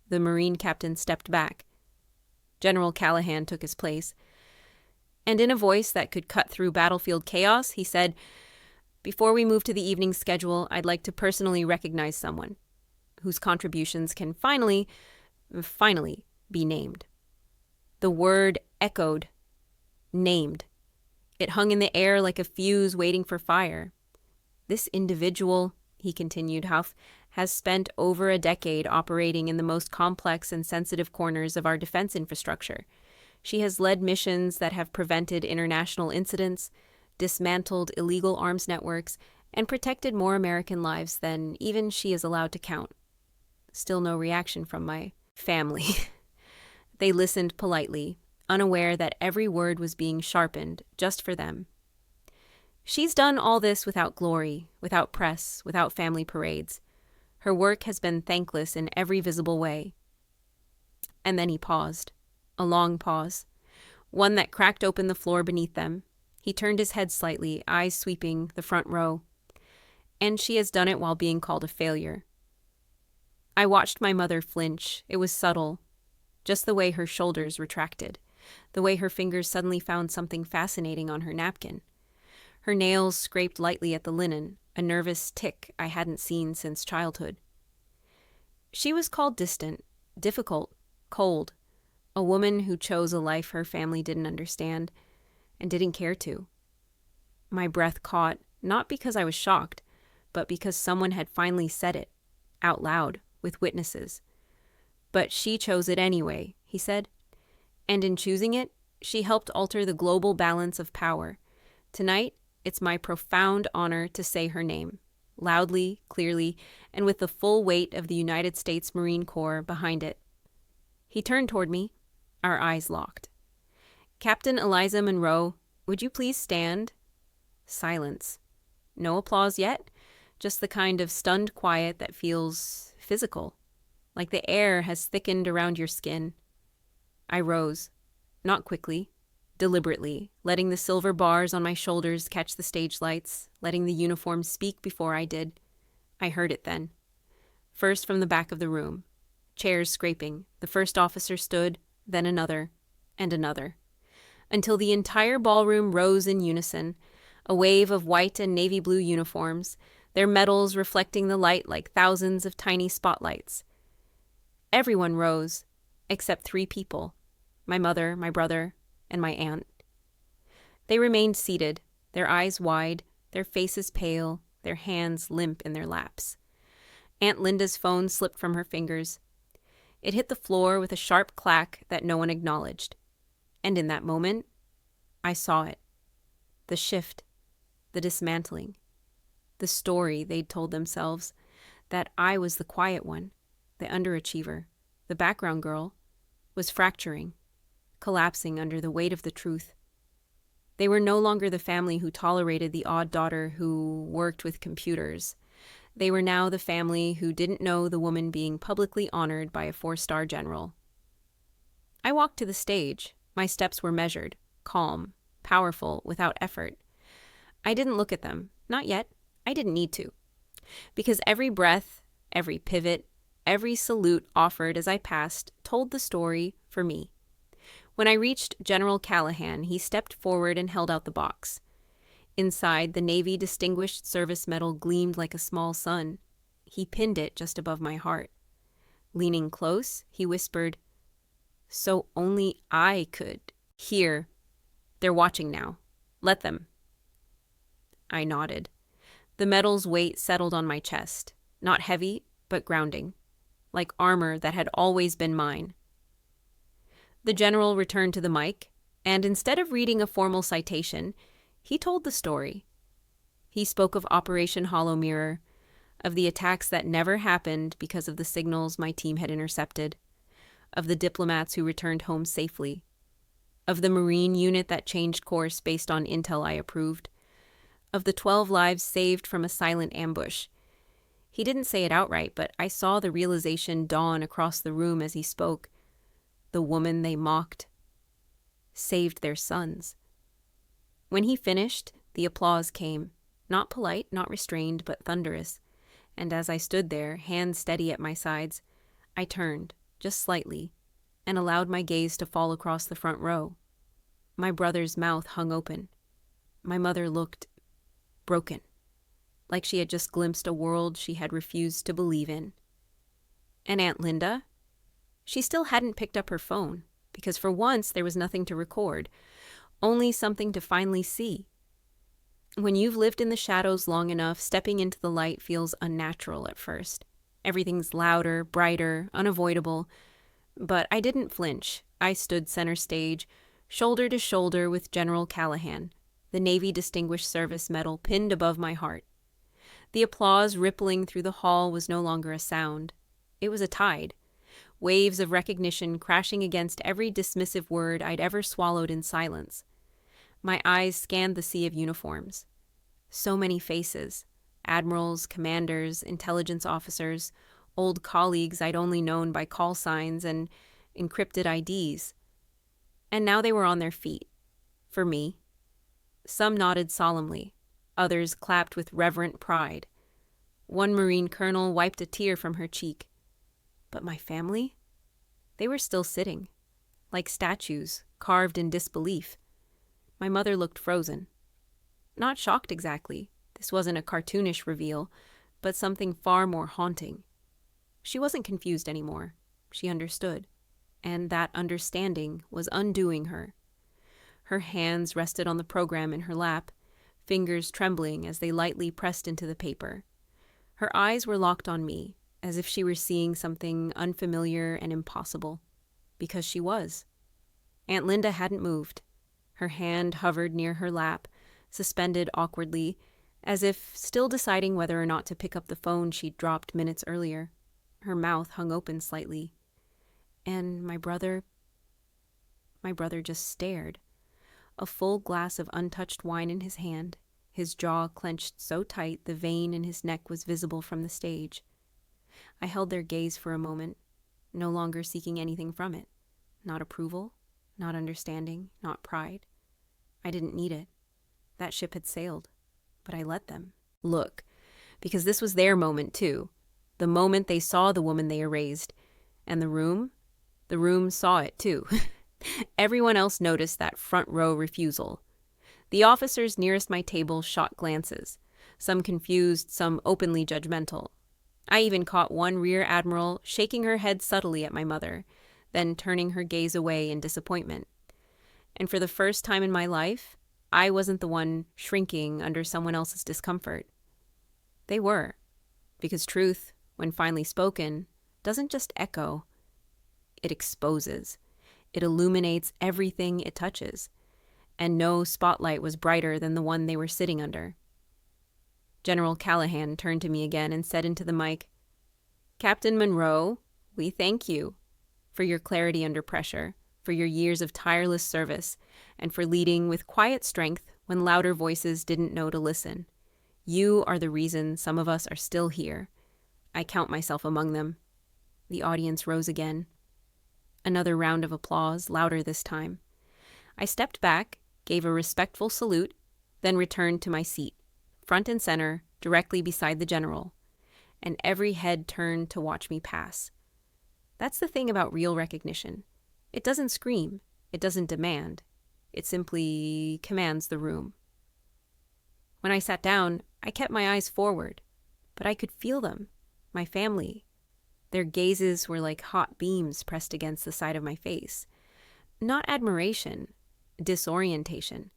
The Marine captain stepped back. General Callahan took his place. And in a voice that could cut through battlefield chaos, he said, "Before we move to the evening schedule, I'd like to personally recognize someone whose contributions can finally be named." The word echoed. Named. It hung in the air like a fuse waiting for fire. "This individual," he continued, "has spent over a decade operating in the most complex and sensitive corners of our defense infrastructure. She has led missions that have prevented international incidents, dismantled illegal arms networks, and protected more American lives than even she is allowed to count." Still no reaction from my family. They listened politely, unaware that every word was being sharpened just for them. "She's done all this without glory, without press, without family parades. Her work has been thankless in every visible way." And then he paused. A long pause. One that cracked open the floor beneath them. He turned his head slightly, eyes sweeping the front row. "And she has done it while being called a failure." I watched my mother flinch. It was subtle. Just the way her shoulders retracted. The way her fingers suddenly found something fascinating on her napkin. Her nails scraped lightly at the linen, a nervous tick I hadn't seen since childhood. She was called distant, difficult, cold, a woman who chose a life her family didn't understand and didn't care to. My breath caught, not because I was shocked, but because someone had finally said it, out loud, with witnesses. "But she chose it anyway," he said. "And in choosing it, she helped alter the global balance of power. Tonight, it's my profound honor to say her name, loudly, clearly, and with the full weight of the United States Marine Corps behind it." He turned toward me. Our eyes locked. "Captain Eliza Monroe, would you please stand?" Silence. No applause yet, just the kind of stunned quiet that feels physical, like the air has thickened around your skin. I rose, not quickly, deliberately, letting the silver bars on my shoulders catch the stage lights, letting the uniform speak before I did. I heard it then. First from the back of the room. Chairs scraping. The first officer stood, then another, and another. Until the entire ballroom rose in unison. A wave of white and navy blue uniforms, their medals reflecting the light like thousands of tiny spotlights. Everyone rose, except 3 people: my mother, my brother, and my aunt. They remained seated, their eyes wide, their faces pale, their hands limp in their laps. Aunt Linda's phone slipped from her fingers. It hit the floor with a sharp clack that no one acknowledged. And in that moment, I saw it. The shift, the dismantling, the story they'd told themselves, that I was the quiet one, the underachiever, the background girl, was fracturing, collapsing under the weight of the truth. They were no longer the family who tolerated the odd daughter who worked with computers. They were now the family who didn't know the woman being publicly honored by a 4-star general. I walked to the stage. My steps were measured, calm, powerful, without effort. I didn't look at them. Not yet. I didn't need to. Because every breath, every pivot, every salute offered as I passed told the story for me. When I reached General Callahan, he stepped forward and held out the box. Inside, the Navy Distinguished Service Medal gleamed like a small sun. He pinned it just above my heart. Leaning close, he whispered, "So only I could. Here. They're watching now. Let them." I nodded. The medal's weight settled on my chest, not heavy, but grounding, like armor that had always been mine. The general returned to the mic, and instead of reading a formal citation, he told the story. He spoke of Operation Hollow Mirror, of the attacks that never happened because of the signals my team had intercepted, of the diplomats who returned home safely, of the Marine unit that changed course based on intel I approved, of the 12 lives saved from a silent ambush. He didn't say it outright, but I saw the realization dawn across the room as he spoke. The woman they mocked saved their sons. When he finished, the applause came, not polite, not restrained, but thunderous. And as I stood there, hands steady at my sides, I turned, just slightly, and allowed my gaze to fall across the front row. My brother's mouth hung open. My mother looked broken, like she had just glimpsed a world she had refused to believe in. And Aunt Linda? She still hadn't picked up her phone, because for once there was nothing to record, only something to finally see. When you've lived in the shadows long enough, stepping into the light feels unnatural at first. Everything's louder, brighter, unavoidable. But I didn't flinch. I stood center stage, shoulder to shoulder with General Callahan, the Navy Distinguished Service Medal pinned above my heart. The applause rippling through the hall was no longer a sound. It was a tide. Waves of recognition crashing against every dismissive word I'd ever swallowed in silence. My eyes scanned the sea of uniforms. So many faces. Admirals, commanders, intelligence officers, old colleagues I'd only known by call signs and encrypted IDs. And now they were on their feet. For me. Some nodded solemnly. Others clapped with reverent pride. One Marine colonel wiped a tear from her cheek. But my family? They were still sitting, like statues, carved in disbelief. My mother looked frozen. Not shocked exactly. This wasn't a cartoonish reveal, but something far more haunting. She wasn't confused anymore. She understood. And that understanding was undoing her. Her hands rested on the program in her lap, fingers trembling as they lightly pressed into the paper. Her eyes were locked on me, as if she were seeing something unfamiliar and impossible. Because she was. Aunt Linda hadn't moved. Her hand hovered near her lap, suspended awkwardly, as if still deciding whether or not to pick up the phone she'd dropped minutes earlier. Her mouth hung open slightly. And my brother just stared. A full glass of untouched wine in his hand, his jaw clenched so tight the vein in his neck was visible from the stage. I held their gaze for a moment, no longer seeking anything from it. Not approval, not understanding, not pride. I didn't need it. That ship had sailed, but I let them. Look, because this was their moment too. The moment they saw the woman they erased. And the room saw it too. Everyone else noticed that front row refusal. The officers nearest my table shot glances, some confused, some openly judgmental. I even caught one rear admiral shaking her head subtly at my mother, then turning her gaze away in disappointment. And for the first time in my life, I wasn't the one shrinking under someone else's discomfort. They were, because truth, when finally spoken, doesn't just echo, it exposes. It illuminates everything it touches, and no spotlight was brighter than the one they were sitting under. General Callahan turned to me again and said into the mic, "Captain Monroe, we thank you for your clarity under pressure, for your years of tireless service, and for leading with quiet strength when louder voices didn't know to listen. You are the reason some of us are still here. I count myself among them." The audience rose again. Another round of applause, louder this time. I stepped back, gave a respectful salute, then returned to my seat, front and center, directly beside the general, and every head turned to watch me pass. That's the thing about real recognition. It doesn't scream, it doesn't demand, it simply commands the room. When I sat down, I kept my eyes forward, but I could feel them, my family. Their gazes were like hot beams pressed against the side of my face. Not admiration, disorientation.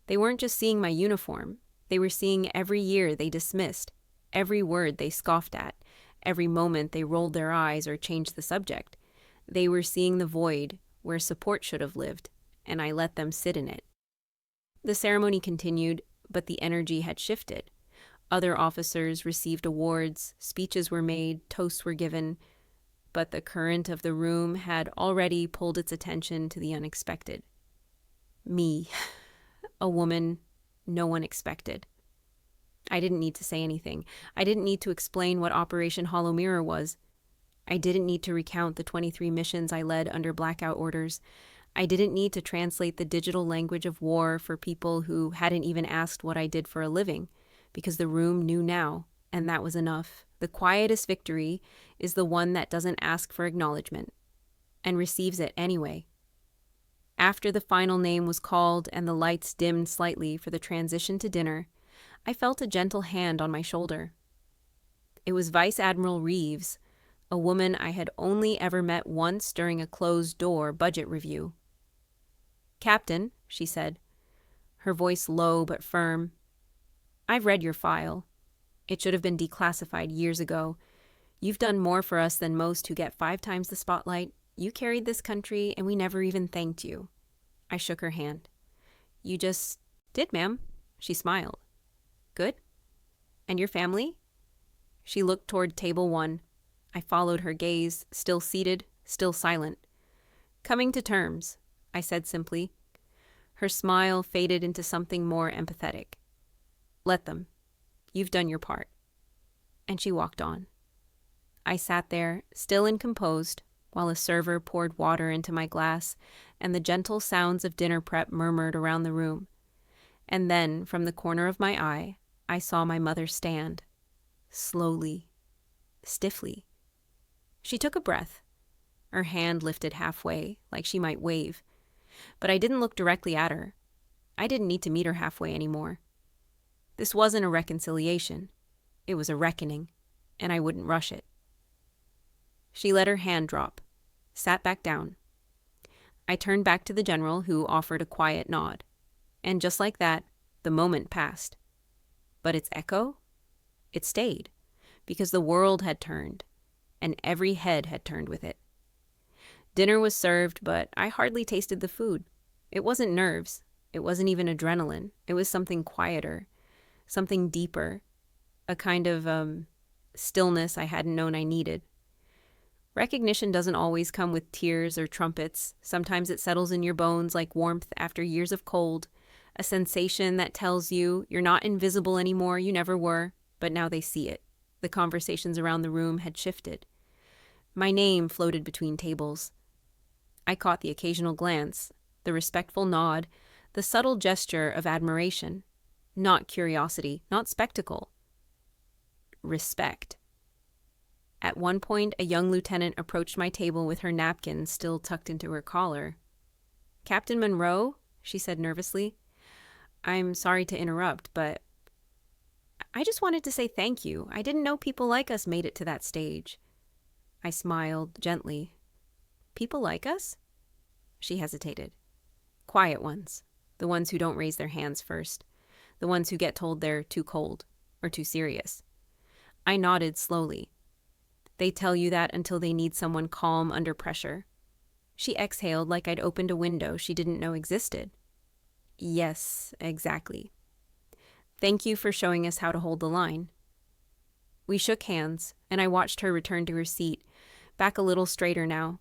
They weren't just seeing my uniform. They were seeing every year they dismissed, every word they scoffed at, every moment they rolled their eyes or changed the subject. They were seeing the void where support should have lived, and I let them sit in it. The ceremony continued, but the energy had shifted. Other officers received awards, speeches were made, toasts were given, but the current of the room had already pulled its attention to the unexpected. Me, a woman no one expected. I didn't need to say anything. I didn't need to explain what Operation Hollow Mirror was. I didn't need to recount the 23 missions I led under blackout orders. I didn't need to translate the digital language of war for people who hadn't even asked what I did for a living, because the room knew now, and that was enough. The quietest victory is the one that doesn't ask for acknowledgement, and receives it anyway. After the final name was called and the lights dimmed slightly for the transition to dinner, I felt a gentle hand on my shoulder. It was Vice Admiral Reeves, a woman I had only ever met once during a closed-door budget review. "Captain," she said, her voice low but firm, "I've read your file. It should have been declassified years ago. You've done more for us than most who get 5 times the spotlight. You carried this country, and we never even thanked you." I shook her hand. "You just did, ma'am." She smiled. "Good. And your family?" She looked toward table 1. I followed her gaze, still seated, still silent. "Coming to terms," I said simply. Her smile faded into something more empathetic. "Let them. You've done your part." And she walked on. I sat there, still and composed, while a server poured water into my glass and the gentle sounds of dinner prep murmured around the room. And then, from the corner of my eye, I saw my mother stand, slowly, stiffly. She took a breath, her hand lifted halfway, like she might wave. But I didn't look directly at her. I didn't need to meet her halfway anymore. This wasn't a reconciliation. It was a reckoning, and I wouldn't rush it. She let her hand drop, sat back down. I turned back to the general, who offered a quiet nod. And just like that, the moment passed. But its echo? It stayed, because the world had turned, and every head had turned with it. Dinner was served, but I hardly tasted the food. It wasn't nerves. It wasn't even adrenaline. It was something quieter, something deeper, a kind of stillness I hadn't known I needed. Recognition doesn't always come with tears or trumpets. Sometimes it settles in your bones like warmth after years of cold, a sensation that tells you you're not invisible anymore, you never were, but now they see it. The conversations around the room had shifted. My name floated between tables. I caught the occasional glance, the respectful nod, the subtle gesture of admiration. Not curiosity, not spectacle. Respect. At one point, a young lieutenant approached my table with her napkin still tucked into her collar. "Captain Monroe?" she said nervously. I'm sorry to interrupt, but I just wanted to say thank you. I didn't know people like us made it to that stage. I smiled gently. People like us? She hesitated. Quiet ones. The ones who don't raise their hands first. The ones who get told they're too cold or too serious. I nodded slowly. They tell you that until they need someone calm under pressure. She exhaled like I'd opened a window she didn't know existed. Yes, exactly. Thank you for showing us how to hold the line. We shook hands, and I watched her return to her seat, back a little straighter now.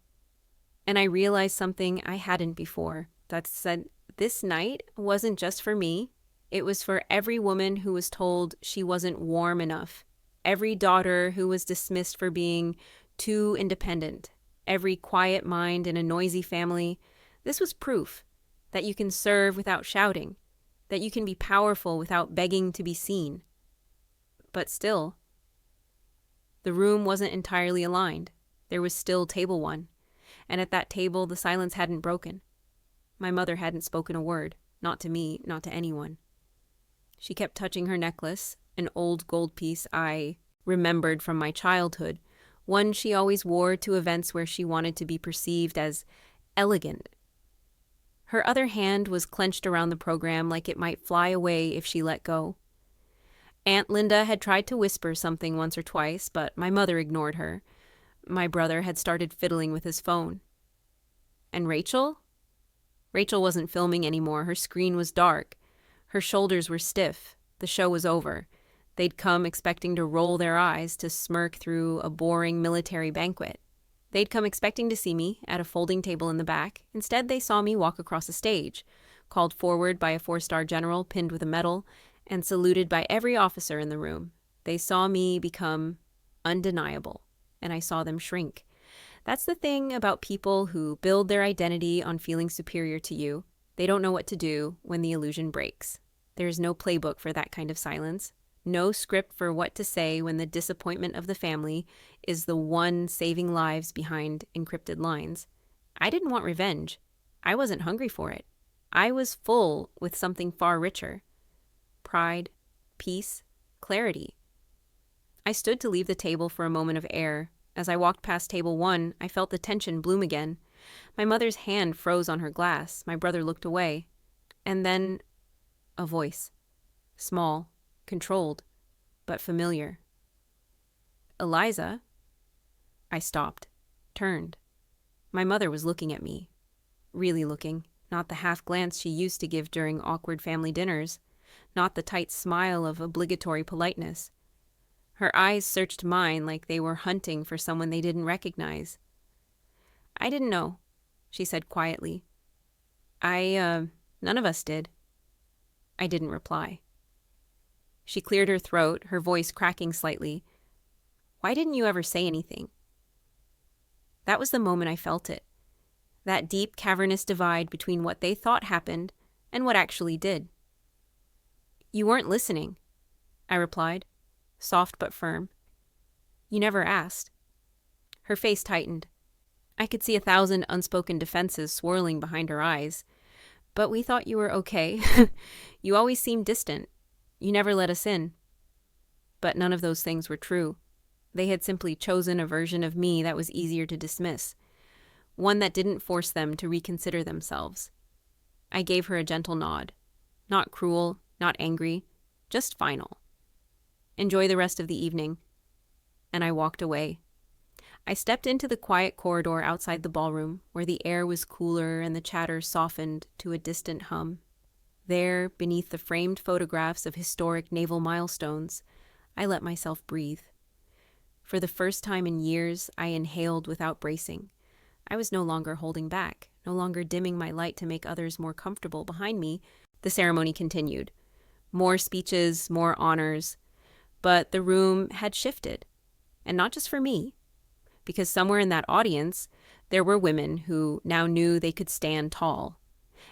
And I realized something I hadn't before, that said this night wasn't just for me. It was for every woman who was told she wasn't warm enough, every daughter who was dismissed for being too independent, every quiet mind in a noisy family. This was proof that you can serve without shouting, that you can be powerful without begging to be seen. But still, the room wasn't entirely aligned. There was still table one, and at that table the silence hadn't broken. My mother hadn't spoken a word, not to me, not to anyone. She kept touching her necklace, an old gold piece I remembered from my childhood, one she always wore to events where she wanted to be perceived as elegant. Her other hand was clenched around the program like it might fly away if she let go. Aunt Linda had tried to whisper something once or twice, but my mother ignored her. My brother had started fiddling with his phone. And Rachel? Rachel wasn't filming anymore. Her screen was dark. Her shoulders were stiff. The show was over. They'd come expecting to roll their eyes, to smirk through a boring military banquet. They'd come expecting to see me at a folding table in the back. Instead, they saw me walk across a stage, called forward by a 4-star general pinned with a medal, and saluted by every officer in the room. They saw me become undeniable, and I saw them shrink. That's the thing about people who build their identity on feeling superior to you. They don't know what to do when the illusion breaks. There is no playbook for that kind of silence. No script for what to say when the disappointment of the family is the one saving lives behind encrypted lines. I didn't want revenge. I wasn't hungry for it. I was full with something far richer. Pride, peace, clarity. I stood to leave the table for a moment of air. As I walked past table one, I felt the tension bloom again. My mother's hand froze on her glass. My brother looked away. And then a voice. Small, controlled, but familiar. Eliza? I stopped, turned. My mother was looking at me. Really looking. Not the half glance she used to give during awkward family dinners. Not the tight smile of obligatory politeness. Her eyes searched mine like they were hunting for someone they didn't recognize. I didn't know, she said quietly. None of us did. I didn't reply. She cleared her throat, her voice cracking slightly. Why didn't you ever say anything? That was the moment I felt it. That deep, cavernous divide between what they thought happened and what actually did. You weren't listening, I replied, soft but firm. You never asked. Her face tightened. I could see 1,000 unspoken defenses swirling behind her eyes. But we thought you were okay. You always seemed distant. You never let us in. But none of those things were true. They had simply chosen a version of me that was easier to dismiss. One that didn't force them to reconsider themselves. I gave her a gentle nod. Not cruel, not angry, just final. Enjoy the rest of the evening. And I walked away. I stepped into the quiet corridor outside the ballroom, where the air was cooler and the chatter softened to a distant hum. There, beneath the framed photographs of historic naval milestones, I let myself breathe. For the first time in years, I inhaled without bracing. I was no longer holding back, no longer dimming my light to make others more comfortable behind me. The ceremony continued. More speeches, more honors. But the room had shifted. And not just for me. Because somewhere in that audience, there were women who now knew they could stand tall.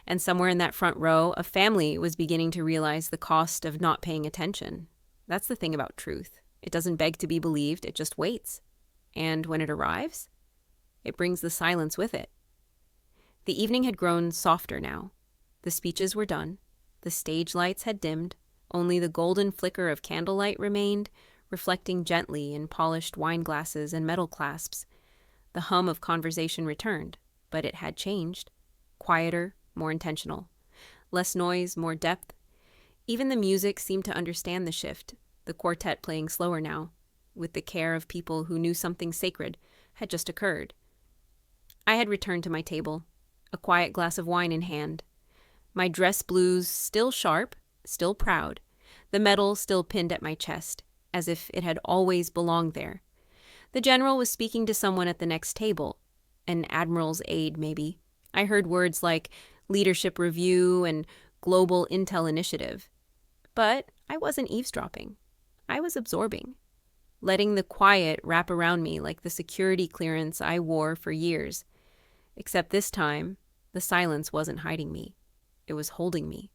And somewhere in that front row, a family was beginning to realize the cost of not paying attention. That's the thing about truth. It doesn't beg to be believed, it just waits. And when it arrives, it brings the silence with it. The evening had grown softer now. The speeches were done. The stage lights had dimmed, only the golden flicker of candlelight remained, reflecting gently in polished wine glasses and metal clasps. The hum of conversation returned, but it had changed. Quieter, more intentional. Less noise, more depth. Even the music seemed to understand the shift, the quartet playing slower now, with the care of people who knew something sacred had just occurred. I had returned to my table, a quiet glass of wine in hand. My dress blues still sharp, still proud, the medal still pinned at my chest, as if it had always belonged there. The general was speaking to someone at the next table, an admiral's aide maybe. I heard words like leadership review and global intel initiative. But I wasn't eavesdropping. I was absorbing, letting the quiet wrap around me like the security clearance I wore for years. Except this time, the silence wasn't hiding me. It was holding me.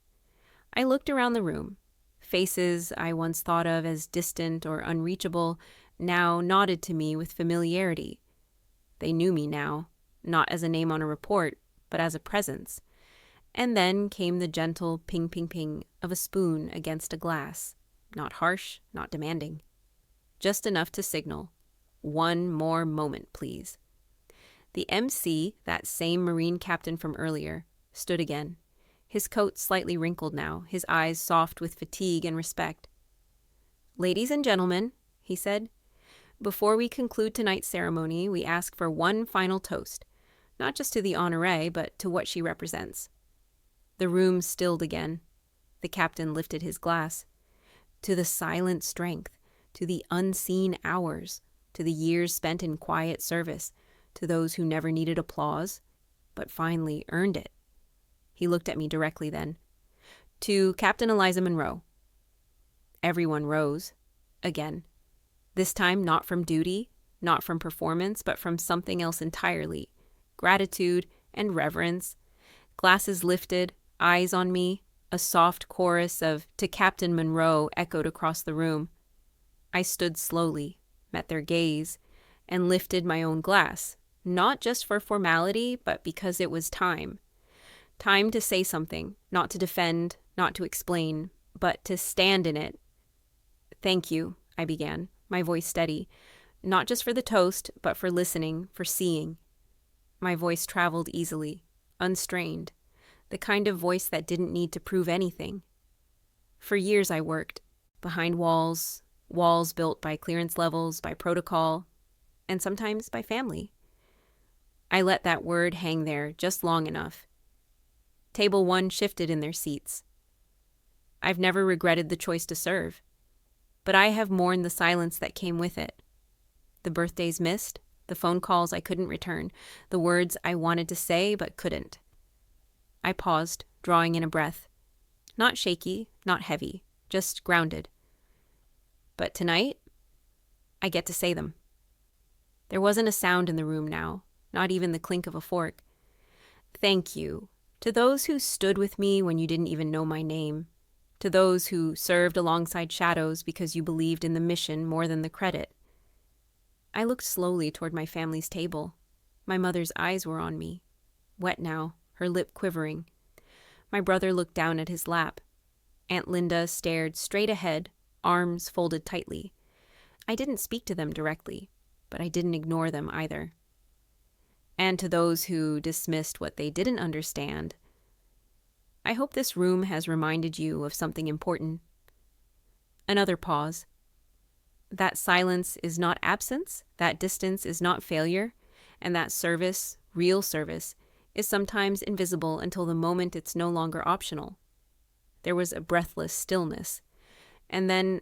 I looked around the room. Faces I once thought of as distant or unreachable now nodded to me with familiarity. They knew me now, not as a name on a report, but as a presence. And then came the gentle ping, ping, ping of a spoon against a glass. Not harsh, not demanding. Just enough to signal, one more moment, please. The MC, that same Marine captain from earlier, stood again. His coat slightly wrinkled now, his eyes soft with fatigue and respect. "Ladies and gentlemen," he said, "before we conclude tonight's ceremony, we ask for one final toast, not just to the honoree, but to what she represents." The room stilled again. The captain lifted his glass. "To the silent strength, to the unseen hours, to the years spent in quiet service, to those who never needed applause, but finally earned it." He looked at me directly then. "To Captain Eliza Monroe." Everyone rose. Again. This time not from duty, not from performance, but from something else entirely. Gratitude and reverence. Glasses lifted, eyes on me, a soft chorus of "To Captain Monroe" echoed across the room. I stood slowly, met their gaze, and lifted my own glass, not just for formality, but because it was time. Time to say something, not to defend, not to explain, but to stand in it. "Thank you," I began, my voice steady, not just for the toast, but for listening, for seeing. My voice traveled easily, unstrained, the kind of voice that didn't need to prove anything. For years I worked, behind walls built by clearance levels, by protocol, and sometimes by family. I let that word hang there just long enough. Table 1 shifted in their seats. I've never regretted the choice to serve, but I have mourned the silence that came with it. The birthdays missed, the phone calls I couldn't return, the words I wanted to say but couldn't. I paused, drawing in a breath. Not shaky, not heavy, just grounded. But tonight, I get to say them. There wasn't a sound in the room now, not even the clink of a fork. Thank you. To those who stood with me when you didn't even know my name. To those who served alongside shadows because you believed in the mission more than the credit. I looked slowly toward my family's table. My mother's eyes were on me. Wet now, her lip quivering. My brother looked down at his lap. Aunt Linda stared straight ahead, arms folded tightly. I didn't speak to them directly, but I didn't ignore them either. And to those who dismissed what they didn't understand, I hope this room has reminded you of something important. Another pause. That silence is not absence, that distance is not failure, and that service, real service, is sometimes invisible until the moment it's no longer optional. There was a breathless stillness, and then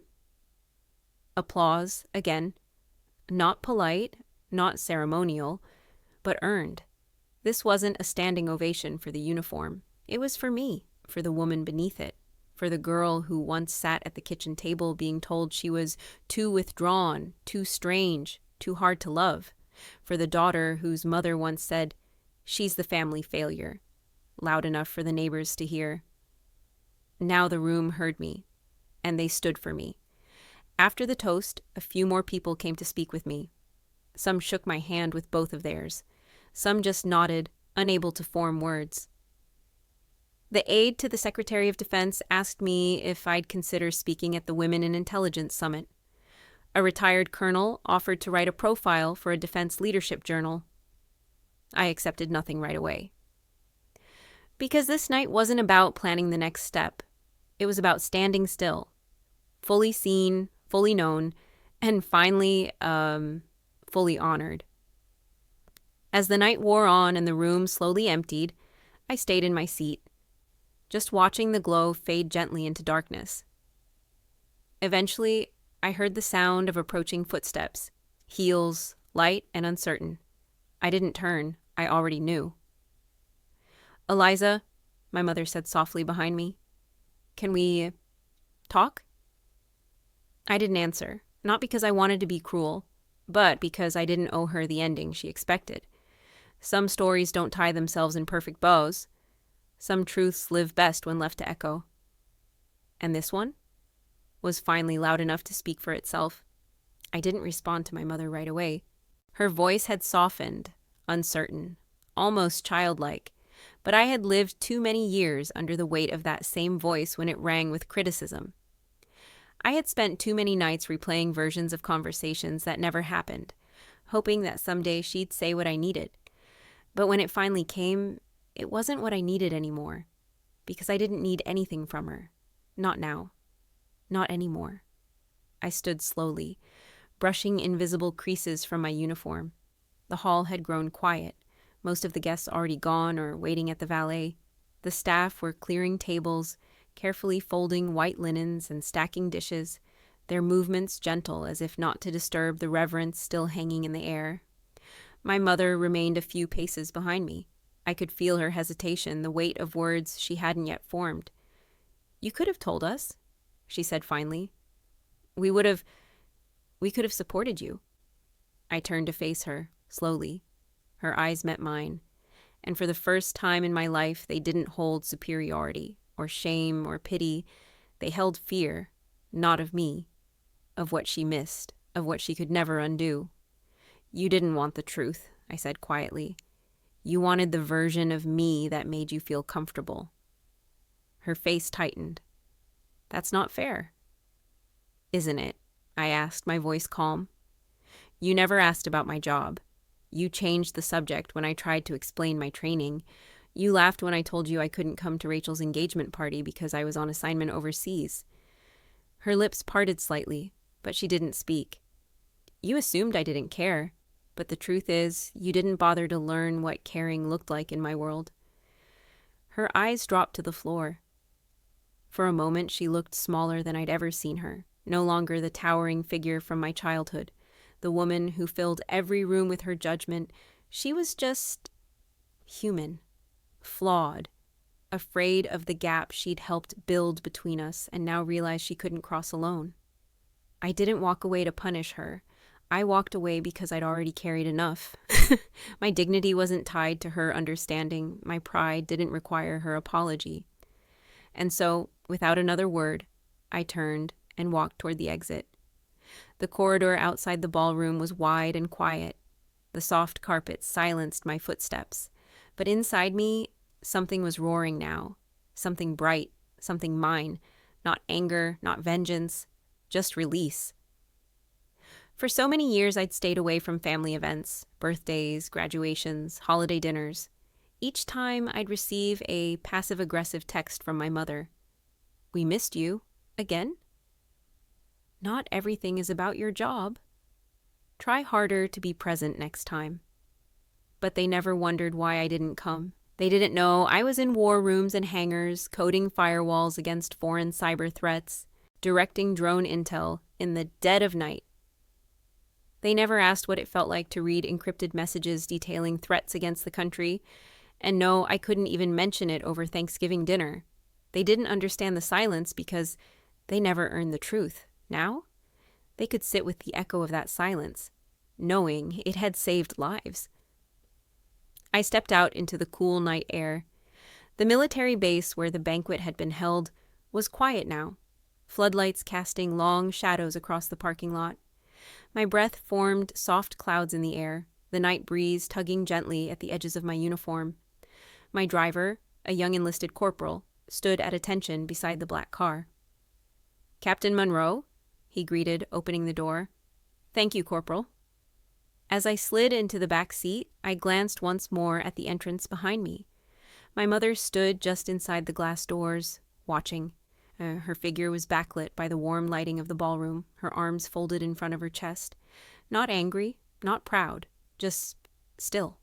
applause again, not polite, not ceremonial, but earned. This wasn't a standing ovation for the uniform. It was for me, for the woman beneath it, for the girl who once sat at the kitchen table being told she was too withdrawn, too strange, too hard to love, for the daughter whose mother once said, "She's the family failure," loud enough for the neighbors to hear. Now the room heard me, and they stood for me. After the toast, a few more people came to speak with me. Some shook my hand with both of theirs. Some just nodded, unable to form words. The aide to the Secretary of Defense asked me if I'd consider speaking at the Women in Intelligence Summit. A retired colonel offered to write a profile for a defense leadership journal. I accepted nothing right away. Because this night wasn't about planning the next step. It was about standing still, fully seen, fully known, and finally, fully honored. As the night wore on and the room slowly emptied, I stayed in my seat, just watching the glow fade gently into darkness. Eventually, I heard the sound of approaching footsteps, heels, light and uncertain. I didn't turn. I already knew. "Eliza," my mother said softly behind me, "can we talk?" I didn't answer, not because I wanted to be cruel, but because I didn't owe her the ending she expected. Some stories don't tie themselves in perfect bows. Some truths live best when left to echo. And this one was finally loud enough to speak for itself. I didn't respond to my mother right away. Her voice had softened, uncertain, almost childlike, but I had lived too many years under the weight of that same voice when it rang with criticism. I had spent too many nights replaying versions of conversations that never happened, hoping that someday she'd say what I needed. But when it finally came, it wasn't what I needed anymore, because I didn't need anything from her. Not now. Not anymore. I stood slowly, brushing invisible creases from my uniform. The hall had grown quiet, most of the guests already gone or waiting at the valet. The staff were clearing tables, carefully folding white linens and stacking dishes, their movements gentle as if not to disturb the reverence still hanging in the air. My mother remained a few paces behind me. I could feel her hesitation, the weight of words she hadn't yet formed. "You could have told us," she said finally. We could have supported you." I turned to face her, slowly. Her eyes met mine, and for the first time in my life, they didn't hold superiority, or shame, or pity. They held fear, not of me, of what she missed, of what she could never undo. "You didn't want the truth," I said quietly. "You wanted the version of me that made you feel comfortable." Her face tightened. "That's not fair." "Isn't it?" I asked, my voice calm. "You never asked about my job. You changed the subject when I tried to explain my training. You laughed when I told you I couldn't come to Rachel's engagement party because I was on assignment overseas." Her lips parted slightly, but she didn't speak. "You assumed I didn't care, but the truth is, you didn't bother to learn what caring looked like in my world." Her eyes dropped to the floor. For a moment, she looked smaller than I'd ever seen her, no longer the towering figure from my childhood, the woman who filled every room with her judgment. She was just human, flawed, afraid of the gap she'd helped build between us and now realized she couldn't cross alone. I didn't walk away to punish her. I walked away because I'd already carried enough. My dignity wasn't tied to her understanding. My pride didn't require her apology. And so, without another word, I turned and walked toward the exit. The corridor outside the ballroom was wide and quiet. The soft carpet silenced my footsteps. But inside me, something was roaring now. Something bright, something mine. Not anger, not vengeance, just release. For so many years, I'd stayed away from family events, birthdays, graduations, holiday dinners. Each time, I'd receive a passive-aggressive text from my mother. "We missed you. Again?" "Not everything is about your job. Try harder to be present next time." But they never wondered why I didn't come. They didn't know I was in war rooms and hangars, coding firewalls against foreign cyber threats, directing drone intel in the dead of night. They never asked what it felt like to read encrypted messages detailing threats against the country, and no, I couldn't even mention it over Thanksgiving dinner. They didn't understand the silence because they never earned the truth. Now, they could sit with the echo of that silence, knowing it had saved lives. I stepped out into the cool night air. The military base where the banquet had been held was quiet now, floodlights casting long shadows across the parking lot. My breath formed soft clouds in the air, the night breeze tugging gently at the edges of my uniform. My driver, a young enlisted corporal, stood at attention beside the black car. "Captain Monroe?" he greeted, opening the door. "Thank you, Corporal." As I slid into the back seat, I glanced once more at the entrance behind me. My mother stood just inside the glass doors, watching. Her figure was backlit by the warm lighting of the ballroom, her arms folded in front of her chest. Not angry, not proud, just still.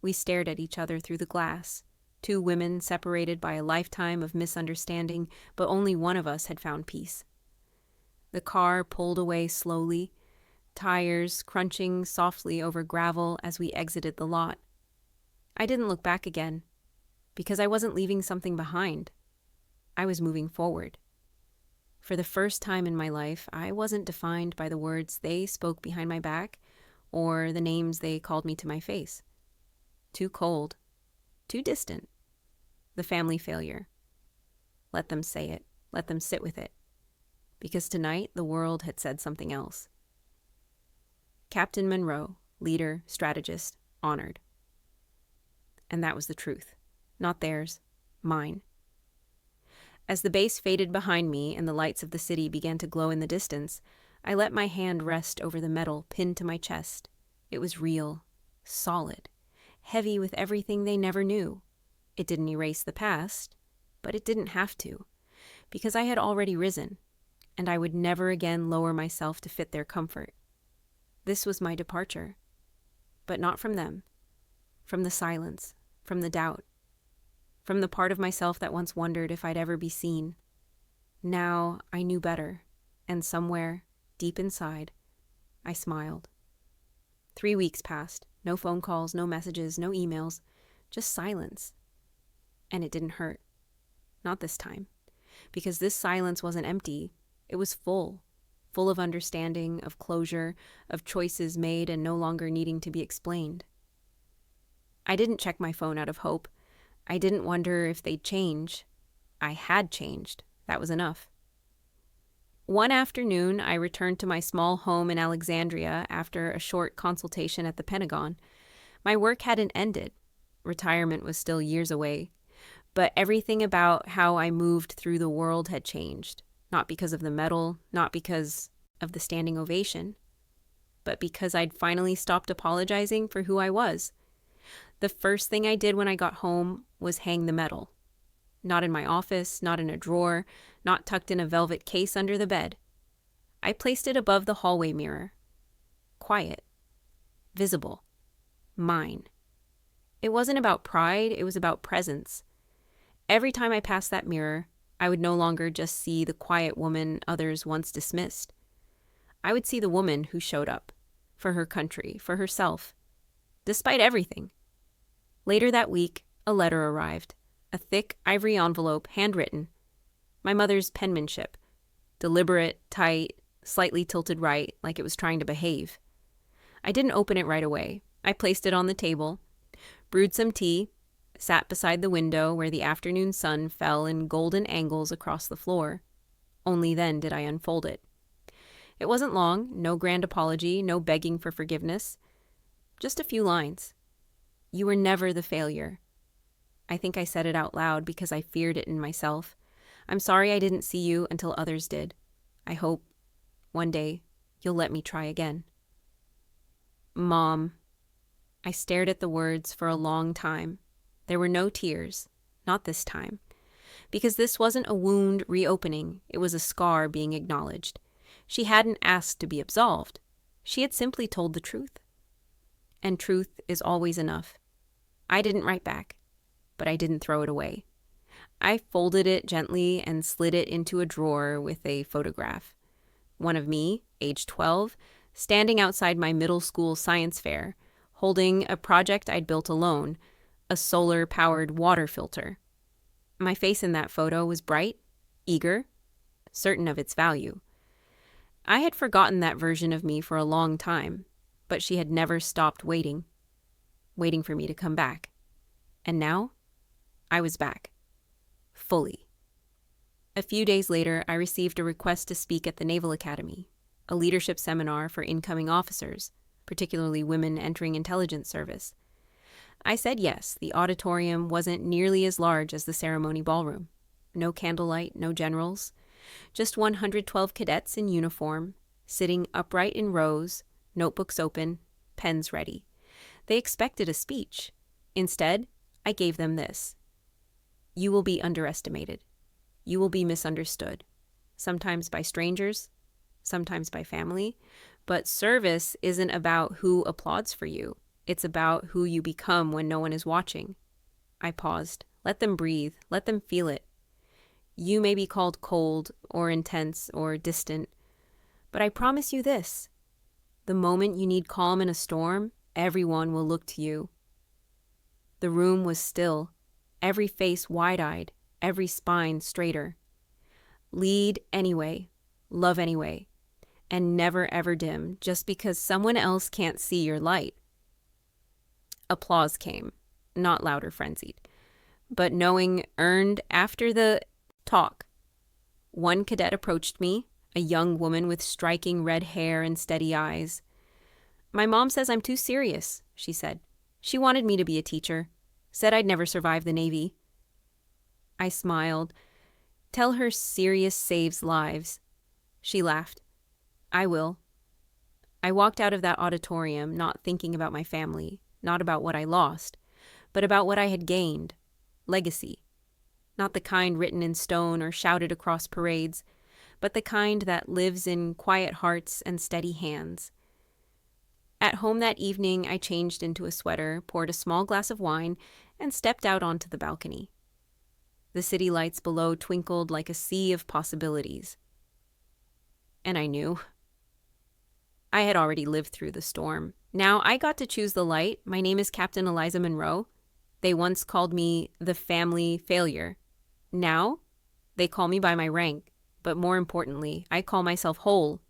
We stared at each other through the glass, two women separated by a lifetime of misunderstanding, but only one of us had found peace. The car pulled away slowly, tires crunching softly over gravel as we exited the lot. I didn't look back again, because I wasn't leaving something behind. I was moving forward. For the first time in my life, I wasn't defined by the words they spoke behind my back or the names they called me to my face. Too cold, too distant. The family failure. Let them say it. Let them sit with it. Because tonight the world had said something else. Captain Monroe, leader, strategist, honored. And that was the truth. Not theirs, mine. As the base faded behind me and the lights of the city began to glow in the distance, I let my hand rest over the metal pinned to my chest. It was real, solid, heavy with everything they never knew. It didn't erase the past, but it didn't have to, because I had already risen, and I would never again lower myself to fit their comfort. This was my departure, but not from them, from the silence, from the doubt, from the part of myself that once wondered if I'd ever be seen. Now I knew better, and somewhere, deep inside, I smiled. 3 weeks passed, no phone calls, no messages, no emails, just silence. And it didn't hurt. Not this time, because this silence wasn't empty, it was full of understanding, of closure, of choices made and no longer needing to be explained. I didn't check my phone out of hope. I didn't wonder if they'd change. I had changed. That was enough. One afternoon, I returned to my small home in Alexandria after a short consultation at the Pentagon. My work hadn't ended. Retirement was still years away. But everything about how I moved through the world had changed. Not because of the medal, not because of the standing ovation, but because I'd finally stopped apologizing for who I was. The first thing I did when I got home was hang the medal. Not in my office, not in a drawer, not tucked in a velvet case under the bed. I placed it above the hallway mirror. Quiet. Visible. Mine. It wasn't about pride, it was about presence. Every time I passed that mirror, I would no longer just see the quiet woman others once dismissed. I would see the woman who showed up. For her country, for herself. Despite everything. Later that week, a letter arrived. A thick ivory envelope, handwritten. My mother's penmanship. Deliberate, tight, slightly tilted right, like it was trying to behave. I didn't open it right away. I placed it on the table, brewed some tea, sat beside the window where the afternoon sun fell in golden angles across the floor. Only then did I unfold it. It wasn't long, no grand apology, no begging for forgiveness. Just a few lines. You were never the failure. I think I said it out loud because I feared it in myself. I'm sorry I didn't see you until others did. I hope, one day, you'll let me try again. Mom. I stared at the words for a long time. There were no tears, not this time. Because this wasn't a wound reopening, it was a scar being acknowledged. She hadn't asked to be absolved. She had simply told the truth. And truth is always enough. I didn't write back, but I didn't throw it away. I folded it gently and slid it into a drawer with a photograph. One of me, age 12, standing outside my middle school science fair, holding a project I'd built alone, a solar-powered water filter. My face in that photo was bright, eager, certain of its value. I had forgotten that version of me for a long time, but she had never stopped waiting for me to come back. And now, I was back. Fully. A few days later, I received a request to speak at the Naval Academy, a leadership seminar for incoming officers, particularly women entering intelligence service. I said yes. The auditorium wasn't nearly as large as the ceremony ballroom. No candlelight, no generals. Just 112 cadets in uniform, sitting upright in rows, notebooks open, pens ready. They expected a speech. Instead, I gave them this. You will be underestimated. You will be misunderstood. Sometimes by strangers, sometimes by family. But service isn't about who applauds for you. It's about who you become when no one is watching. I paused. Let them breathe. Let them feel it. You may be called cold or intense or distant, but I promise you this. The moment you need calm in a storm, everyone will look to you. The room was still, every face wide-eyed, every spine straighter. Lead anyway, love anyway, and never ever dim just because someone else can't see your light. Applause came, not loud or frenzied, but knowing earned after the talk. One cadet approached me, a young woman with striking red hair and steady eyes. My mom says I'm too serious, she said. She wanted me to be a teacher, said I'd never survive the Navy. I smiled. Tell her serious saves lives. She laughed. I will. I walked out of that auditorium not thinking about my family, not about what I lost, but about what I had gained. Legacy. Not the kind written in stone or shouted across parades, but the kind that lives in quiet hearts and steady hands. At home that evening, I changed into a sweater, poured a small glass of wine, and stepped out onto the balcony. The city lights below twinkled like a sea of possibilities. And I knew. I had already lived through the storm. Now I got to choose the light. My name is Captain Eliza Monroe. They once called me the family failure. Now, they call me by my rank. But more importantly, I call myself whole,